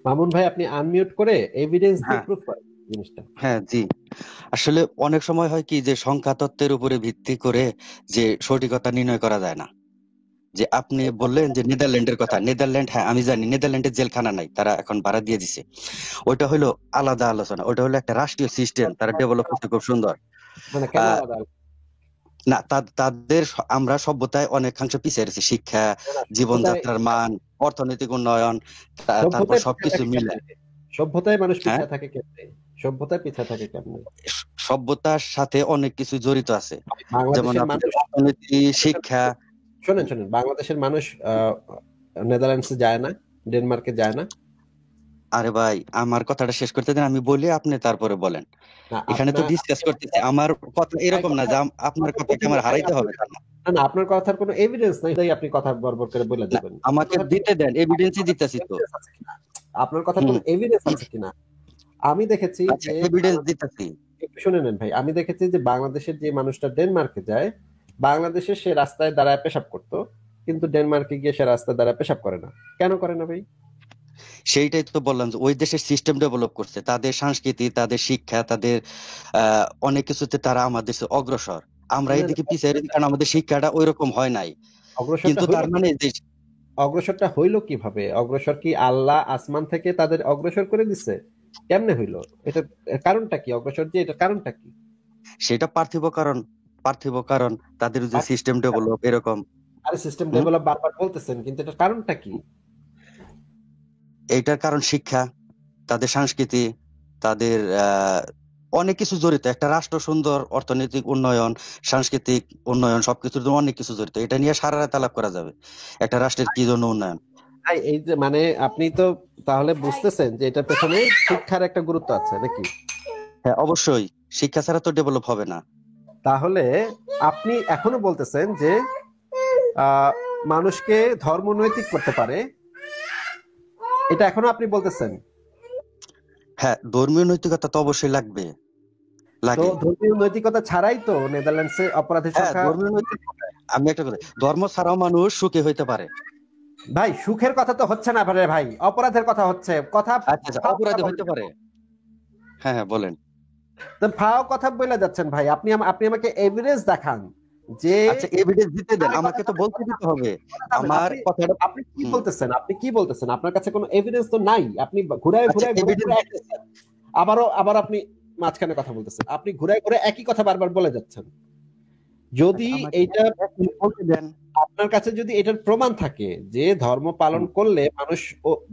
মামুন ভাই, আপনি আনমিউট করে এভিডেন্স দিয়ে হ্যাঁ, প্রুফ করেন জিনিসটা। হ্যাঁ, জি। আসলে অনেক সময় হয় কি যে সংখ্যা তত্ত্বের উপরে ভিত্তি করে যে সঠিকতা নির্ণয় করা যায় না। যে আপনি বললেন যে নেদারল্যান্ডের কথা, নেদারল্যান্ড, হ্যাঁ আমি জানি নেদারল্যান্ডের জেলখানা নাই, তারা এখন ভাড়া দিয়ে দিছে। ওইটা হলো আলাদা আলোচনা, ওইটা হলো একটা রাষ্ট্রীয় সিস্টেম, তারা ডেভেলপ করতে খুব সুন্দর। মানে কেন আহ আলাদা? না, তাদের আমরা সভ্যতায় অনেকাংশ পিছিয়ে রয়েছি, শিক্ষা, না, না, সভ্যতায় জীবনযাত্রার মান, অর্থনৈতিক উন্নয়ন, তারপর সভ্যতায় পিছিয়ে সবকিছু থাকে মিলে। কেমনে? সভ্যতায় মানুষ হ্যাঁ, পিছিয়ে থাকে কেমনে? সভ্যতায় পিছিয়ে থাকে কেমনে? সভ্যতার সাথে অনেক কিছু জড়িত আছে, যেমন বাংলাদেশের আপনার মানুষ, অর্থনীতি, শিক্ষা। শোনেন শোনেন, বাংলাদেশের মানুষ নেদারল্যান্ডসে যায় না, ডেনমার্কে যায় না। আরে ভাই, আমার কথাটা শেষ করতে দেন, আমি বলি আপনি তারপরে বলেন। না এখানে তো আপনার ডিসকাস করতেছি, আমার কথা ভাই এরকম না কথা, যে আপনার কথাকে বুঝি না আমার ভাই হারাইতে হবে তা না। না না, আপনার কথার কোনো এভিডেন্স নাই, তাই আপনি কথা বরবর করে বলে না, দিবেন। আমাকে দিতে দেন, এভিডেন্সই দিতেছি তো। এভিডেন্স আছে কিনা, আপনার কথার হুম। কোনো এভিডেন্স আছে কিনা? আমি দেখেছি আচ্ছা, যে এভিডেন্স দিতেছি। একটু শুনে নেন ভাই, আমি দেখেছি যে বাংলাদেশের যে মানুষটা ডেনমার্কে যায়, বাংলাদেশে সে রাস্তায় দাঁড়ায় পেশাব করতো, কিন্তু ডেনমার্কে গিয়ে সে রাস্তায় দাঁড়ায় পেশাব করে না। কেন করে না ভাই? সেইটাই তো বললাম যে ওই দেশের সিস্টেম ডেভেলপ করছে, তাদের সংস্কৃতি, তাদের শিক্ষা, তাদের অনেক কিছুতে তারা আমাদের চেয়ে অগ্রসর। আমরা না না, এদিকে পিছিয়ে রয়েছি কারণ আমাদের শিক্ষাটা ওইরকম হয় নাই। অগ্রসরটা কিন্তু হইলো তার মানে যে অগ্রসরটা হইলো কিভাবে? অগ্রসর কি আল্লাহ আসমান থেকে তাদের অগ্রসর করে দিছে? কেমনে হইলো এটা? এর কারণটা কি? অগ্রসর যে এটা কারণটা কি? সেটা পার্থিব কারণ, পার্থিব কারণ, তাদের যে সিস্টেম ডেভেলপ এরকম। আরে সিস্টেম হুম। ডেভেলপ বারবার বলতেছেন, কিন্তু এটার কারণটা কি? এইটার কারণ শিক্ষা, তাদের সংস্কৃতি, তাদের অনেক কিছু জড়িত। একটা রাষ্ট্র সুন্দর, অর্থনৈতিক উন্নয়ন, সাংস্কৃতিক উন্নয়ন, সবকিছুর জন্য অনেক কিছু জড়িত। এটা নিয়ে সারা রাত আলাপ করা যাবে, একটা রাষ্ট্রের কি জন্য উন্নয়ন। ভাই এই যে মানে আপনি তো তাহলে বুঝতেছেন যে এটার পেছনে শিক্ষার একটা গুরুত্ব আছে নাকি? হ্যাঁ, অবশ্যই, শিক্ষা ছাড়া তো ডেভেলপ হবে না। তাহলে আপনি এখনো বলতেছেন যে আহ মানুষকে ধর্ম নৈতিক করতে পারে, এটা এখনো আপনি বলতেছেন? হ্যাঁ, ধর্মীয় নৈতিকতা তো অবশ্যই লাগবে, তো লাগে। ধর্মীয় নৈতিকতা ছাড়াই তো নেদারল্যান্ডসে অপরাধের হ্যাঁ, সংখ্যা। ধর্মীয় নৈতিক, আমি একটা কথা, ধর্ম ছাড়াও মানুষ সুখী হইতে পারে। ভাই সুখের কথা তো হচ্ছে না রে ভাই, অপরাধের কথা হচ্ছে। কথা আচ্ছা, আচ্ছা, ফাও কথা অপরাধী বলেন হইতে কেন? পারে। হ্যাঁ, হ্যাঁ, বলেন। তো ফাও কথা বলে যাচ্ছেন ভাই। আপনি আমাকে এভিডেন্স দেখান যে আচ্ছা, এভিডেন্স দিতে দেন, আরে আমাকে তো বলতে দিতে হবে থামেন। আমার আপনি কথাটা। আপনি কি হুম। বলতেছেন? আপনি কি বলতেছেন? আপনার কাছে কোনো এভিডেন্স তো নাই। আপনি ঘুরায় আচ্ছা, ঘুরায় ঘুরায় এভিডেন্স ঘুরায় দিতেছি। আবার আপনি মাঝখানে কথা বলতেছেন। আপনি ঘুরায় ঘুরায় একই কথা বারবার বলে যাচ্ছেন। যদি আচ্ছা, আমাকে এইটা এক মিনিট বলতে দেন। আপনার কাছে যদি এটার প্রমাণ থাকে যে ধর্ম পালন হুম। করলে মানুষ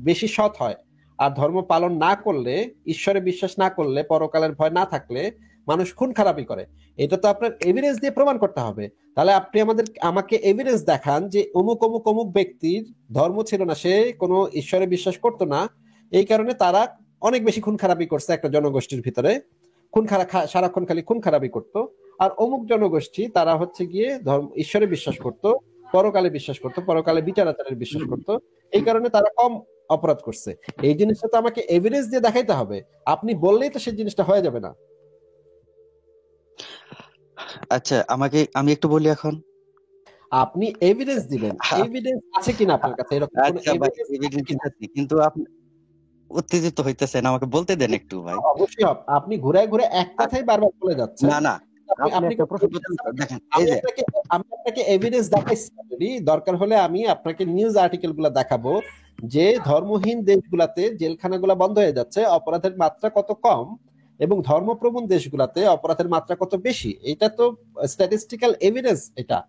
বেশি সৎ হয়, আর ধর্ম পালন না করলে, ঈশ্বরে বিশ্বাস না করলে, পরকালের ভয় না থাকলে মানুষ খুন খারাপি করে, এটা তো আপনার এভিডেন্স দিয়ে প্রমাণ করতে হবে। তাহলে আপনি আমাকে এভিডেন্স দেখান যে অমুক অমুক অমুক ব্যক্তির ধর্ম ছিল না, সে কোনো ঈশ্বরে বিশ্বাস করতো না, এই কারণে তারা অনেক বেশি খুন খারাপি করছে একটা জনগোষ্ঠীর ভিতরে, সারাক্ষণ খালি খুন খারাপি করতো। আর অমুক জনগোষ্ঠী তারা হচ্ছে গিয়ে ঈশ্বরে বিশ্বাস করতো, পরকালে বিশ্বাস করতো, পরকালে বিচার আচারের বিশ্বাস করতো, এই কারণে তারা কম অপরাধ করছে। এই জিনিসটা তো আমাকে এভিডেন্স দিয়ে দেখাইতে হবে, আপনি বললেই তো সেই জিনিসটা হয়ে যাবে না। আচ্ছা, আমি একটু বলি এখন। আপনি এভিডেন্স দিবেন, এভিডেন্স আছে কিনা আপনার কাছে, এরকম কোনো আচ্ছা ভাই, এভিডেন্স আছে এভিডেন্স কিনা? আছে, কিন্তু আপনি উত্তেজিত হইতেছেন, আমাকে বলতে দেন একটু ভাই। অবশ্যই আপনি ঘুরায় ঘুরে এক কথাই বারবার বলে যাচ্ছেন। না না, আপনি আপনি একটা প্রশ্ন করতেন, দেখেন এই যে আমি আপনাকে এভিডেন্স দেখাইছি already। দরকার হলে আমি আপনাকে নিউজ আর্টিকেল গুলা দেখাবো যে ধর্মহীন দেশগুলাতে জেলখানাগুলা বন্ধ হয়ে যাচ্ছে, অপরাধের মাত্রা কত কম, এবং ধর্মপ্রবণ দেশগুলাতে অপরাধের মাত্রা কত বেশি। এটা তো স্ট্যাটিস্টিক্যাল এভিডেন্স। এটা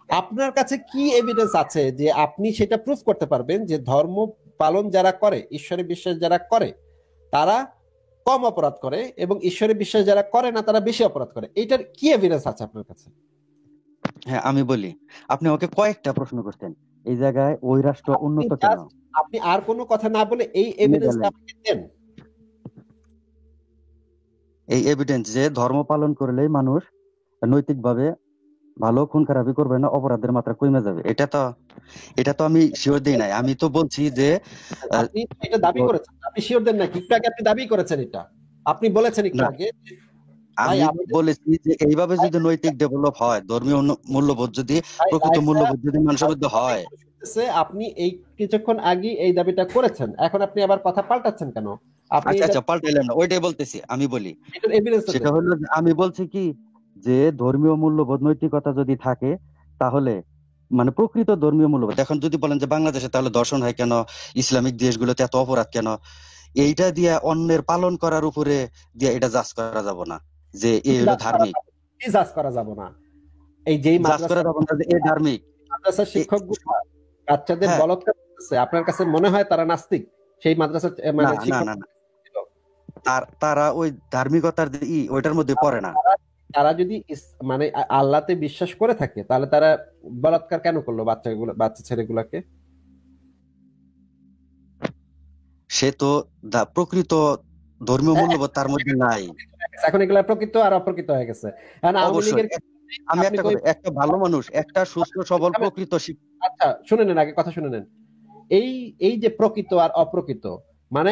আপনার কাছে কি এভিডেন্স আছে যে আপনি সেটা প্রুফ করতে পারবেন যে ধর্ম পালন যারা করে, ঈশ্বরে বিশ্বাস যারা করে, তারা কম অপরাধ করে, এবং ঈশ্বরে বিশ্বাস যারা করে না তারা বেশি অপরাধ করে? এটার কি এভিডেন্স আছে আপনার কাছে? হ্যাঁ আমি বলি, আপনি আমাকে কয়েকটা প্রশ্ন করতেন, এই জায়গায় ওই রাষ্ট্র উন্নত কেন? আপনি আর কোনো কথা না বলে এই এভিডেন্সটা আমাকে দেন। এই এভিডেন্স যে ধর্ম পালন করলেই মানুষ নৈতিকভাবে ভালো, খুন খারাপি করবে না, অপরাধের মাত্রা কমে যাবে, এটা তো আমি শিওর দিই নাই। আমি তো বলছি যে আপনি এটা দাবি করেছেন, আপনি শিওর দেন নাকি? একটু আগে আপনি দাবি করেছেন, এটা আপনি বলেছেন একটু আগে। আমি বলেছি যে এইভাবে যদি নৈতিক ডেভেলপ হয়, ধর্মীয় মূল্যবোধ যদি, প্রকৃত মূল্যবোধ যদি মানুষের মধ্যে হয়। আপনি এই কিছুক্ষণ আগে এই দাবিটা করেছেন, এখন আপনি আবার কথা পাল্টাচ্ছেন কেন? আপনি আচ্ছা পাল্টাইলাম না, ওইটাই বলতেছি। আমি বলি সেটা দেন। হলো, আমি বলছি কি যে ধর্মীয় মূল্যবোধ, নৈতিকতা যদি থাকে, তাহলে মানে প্রকৃত ধর্মীয় মূল্যবোধ, এখন যদি বলেন যে বাংলাদেশে তাহলে ধর্ষণ হয় কেন, ইসলামিক দেশগুলোতে এত অপরাধ কেন, এইটা দিয়ে অন্যের পালন করার উপরে দিয়ে এটা জাজ করা যাব না যে এই হলো ধার্মিক। জাজ করা যাব না, এই যেই জাজ করা যাব না যে এই ধার্মিক। মাদ্রাসার শিক্ষক বাচ্চাদের বলৎকার করতেছে, আপনার কাছে মনে হয় তারা নাস্তিক? সেই মাদ্রাসা মানে তারা ওই ধার্মিকতার ওইটার মধ্যে পড়ে না। তারা যদি মানে আল্লাহতে বিশ্বাস করে থাকে, তাহলে তারা বলাৎকার কেন করলো বাচ্চা ছেলেগুলাকে? সে তো প্রকৃত ধর্মীয় মূল্যবোধ তার মধ্যে নাই। এখন এগুলা প্রকৃত আর অপ্রকৃত হয়ে গেছে। আমি একটা ভালো মানুষ, একটা সুস্থ সবল প্রকৃত। আচ্ছা শুনে নেন, আগে কথা শুনে নেন। এই যে প্রকৃত আর অপ্রকৃত, মানে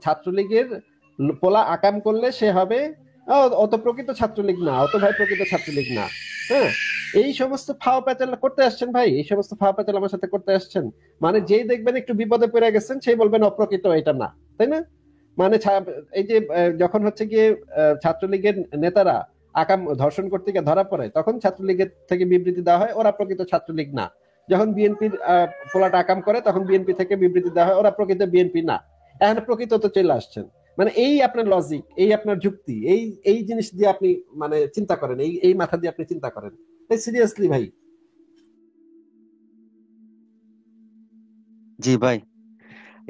ছাত্রলীগের পোলা আকাম করলে সে হবে অত প্রকৃত ছাত্রলীগ না, অত ভাই প্রকৃত ছাত্রলীগ না। হ্যাঁ, এই সমস্ত ফাও প্যাচাল করতে আসছেন ভাই, এই সমস্ত ফাও প্যাচাল আমার সাথে করতে আসছেন। মানে যেই দেখবেন একটু বিপদে পড়ে গেছেন, সেই বলবেন অপ্রকৃত, এটা না, তাই না? মানে এই যে যখন হচ্ছে গিয়ে ছাত্রলীগের নেতারা আকাম ধর্ষণ করতে গিয়ে ধরা পড়ে, তখন ছাত্রলীগের থেকে বিবৃতি দেওয়া হয় ওরা প্রকৃত ছাত্রলীগ না। যখন বিএনপির পোলাটা আকাম করে, তখন বিএনপি থেকে বিবৃতি দেওয়া হয় ওরা প্রকৃত বিএনপি না। এখন প্রকৃত তো চলে আসছেন। মানে এই আপনার লজিক, এই আপনার যুক্তি, এই জিনিস দিয়ে আপনি মানে চিন্তা করেন, এই মাথা দিয়ে আপনি চিন্তা করেন, সিরিয়াসলি ভাই? জি ভাই,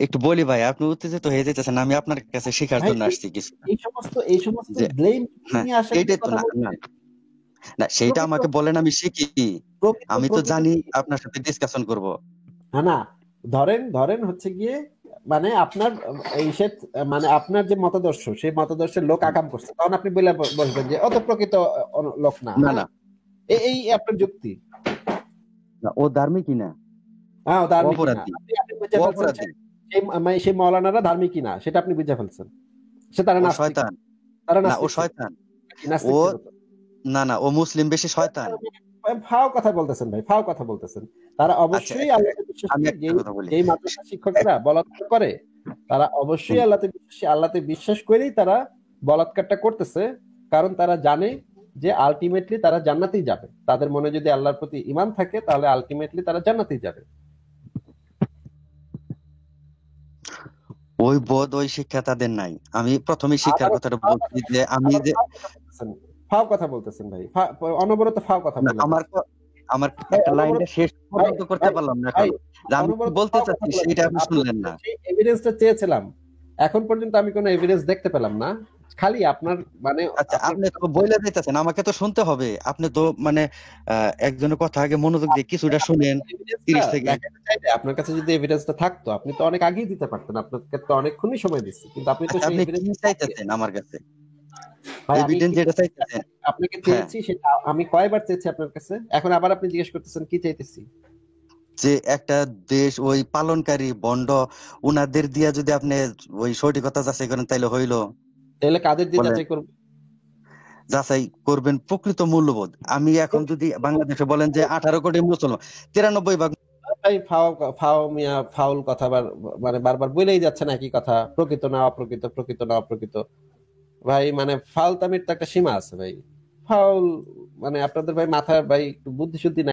একটু বলি ভাই, আপনি উত্তেজিত হয়ে যেতেছেন, আমি আপনার কাছে শেখার জন্য আসছি কিছু। এই সমস্ত ব্লেম নিয়ে আসা না, সেইটা আমাকে বলেন, আমি শিখি। আমি তো জানি আপনার সাথে ডিসকাশন করব। না ধরেন হচ্ছে গিয়ে মানে আপনার মানে আপনার যে মতাদর্শ, সেই মতাদর্শের লোক আকাম করছে, তখন আপনি বলে বসবেন যে অত প্রকৃত লোক না। না, এই আপনার যুক্তি। ও ধার্মিকই না, অপরাধী। সেই মাওলানারা ধার্মিকই না, সেটা আপনি বুঝে ফেলছেন। সে তারা শয়তান, ও শয়তান, ও না, ও মুসলিম বেশি শয়তান। ফাও কথা বলতেছেন ভাই, ফাও কথা বলতেছেন। তারা অবশ্যই আল্লাহতে বিশ্বাসী। যেই মাদ্রাসা শিক্ষকরা বলাৎকার করে, তারা অবশ্যই আল্লাহতে বিশ্বাস করেই তারা বলাৎকারটা করতেছে, কারণ তারা জানে যে আলটিমেটলি তারা জান্নাতেই যাবে। তাদের মনে যদি আল্লাহর প্রতি ঈমান থাকে, তাহলে আলটিমেটলি তারা জান্নাতেই যাবে। ওই বোধ, ওই শিক্ষা তাদের নাই। আমি প্রথমে শিক্ষার কথাটা বলছি যে আমি যে ফাও কথা বলতেছেন ভাই, অনবরত ফাও কথা বলেন। আমার একটা লাইনটা শেষ পর্যন্ত করতে পারলাম না, কারণ আমি বলতে চাচ্ছি সেটা আপনি শুনলেন না। সেই এভিডেন্সটা চেয়েছিলাম, এখন পর্যন্ত আমি কোনো এভিডেন্স দেখতে পেলাম না খালি আপনার মানে আচ্ছা, আপনার আপনি তো বইলা যাইতেছেন, আমাকে তো শুনতে হবে। আপনি তো মানে একজনের কথা আগে মনোযোগ দিয়ে কিছুটা শুনেন, এভিডেন্সটা 30 সেকেন্ড। দেখাতে চাইলে আপনার কাছে যদি এভিডেন্সটা থাকতো আপনি তো অনেক আগেই দিতে পারতেন, আপনাকে তো অনেকক্ষণই সময় দিচ্ছি, কিন্তু আপনি তো আচ্ছা, সেই আপনি কি এভিডেন্স। চাইতেছেন আমার কাছে? ভাই আমি এভিডেন্স কি যেটা চাইতেছেন। আপনাকে হ্যাঁ, চেয়েছি সেটা আমি কয়বার চেয়েছি আপনার কাছে, এখন আবার আপনি জিজ্ঞেস করতেছেন কি চাইতেছি। যে একটা দেশ ওই পালনকারী বন্ড উনাদের দিয়া যদি আপনি ওই সঠিকতা যাচাই করেন তাইলে হইলো। তাহলে কাদের দিয়ে বলেন, যাচাই করবো? যাচাই করবেন প্রকৃত মূল্যবোধ। আমি এখন যদি বাংলাদেশে বলেন যে 18 কোটি মুসলমান, 93 ভাগ। ভাই ফাও ফাও মিয়া ফাউল কথা মানে বারবার বলেই যাচ্ছেন একই কথা, প্রকৃত না অপ্রকৃত, প্রকৃত না অপ্রকৃত। ভাই মানে ফাউলতামির তো একটা সীমা আছে ভাই। ফাউল মানে আপনাদের ভাই মাথায় ভাই একটু বুদ্ধি শুদ্ধি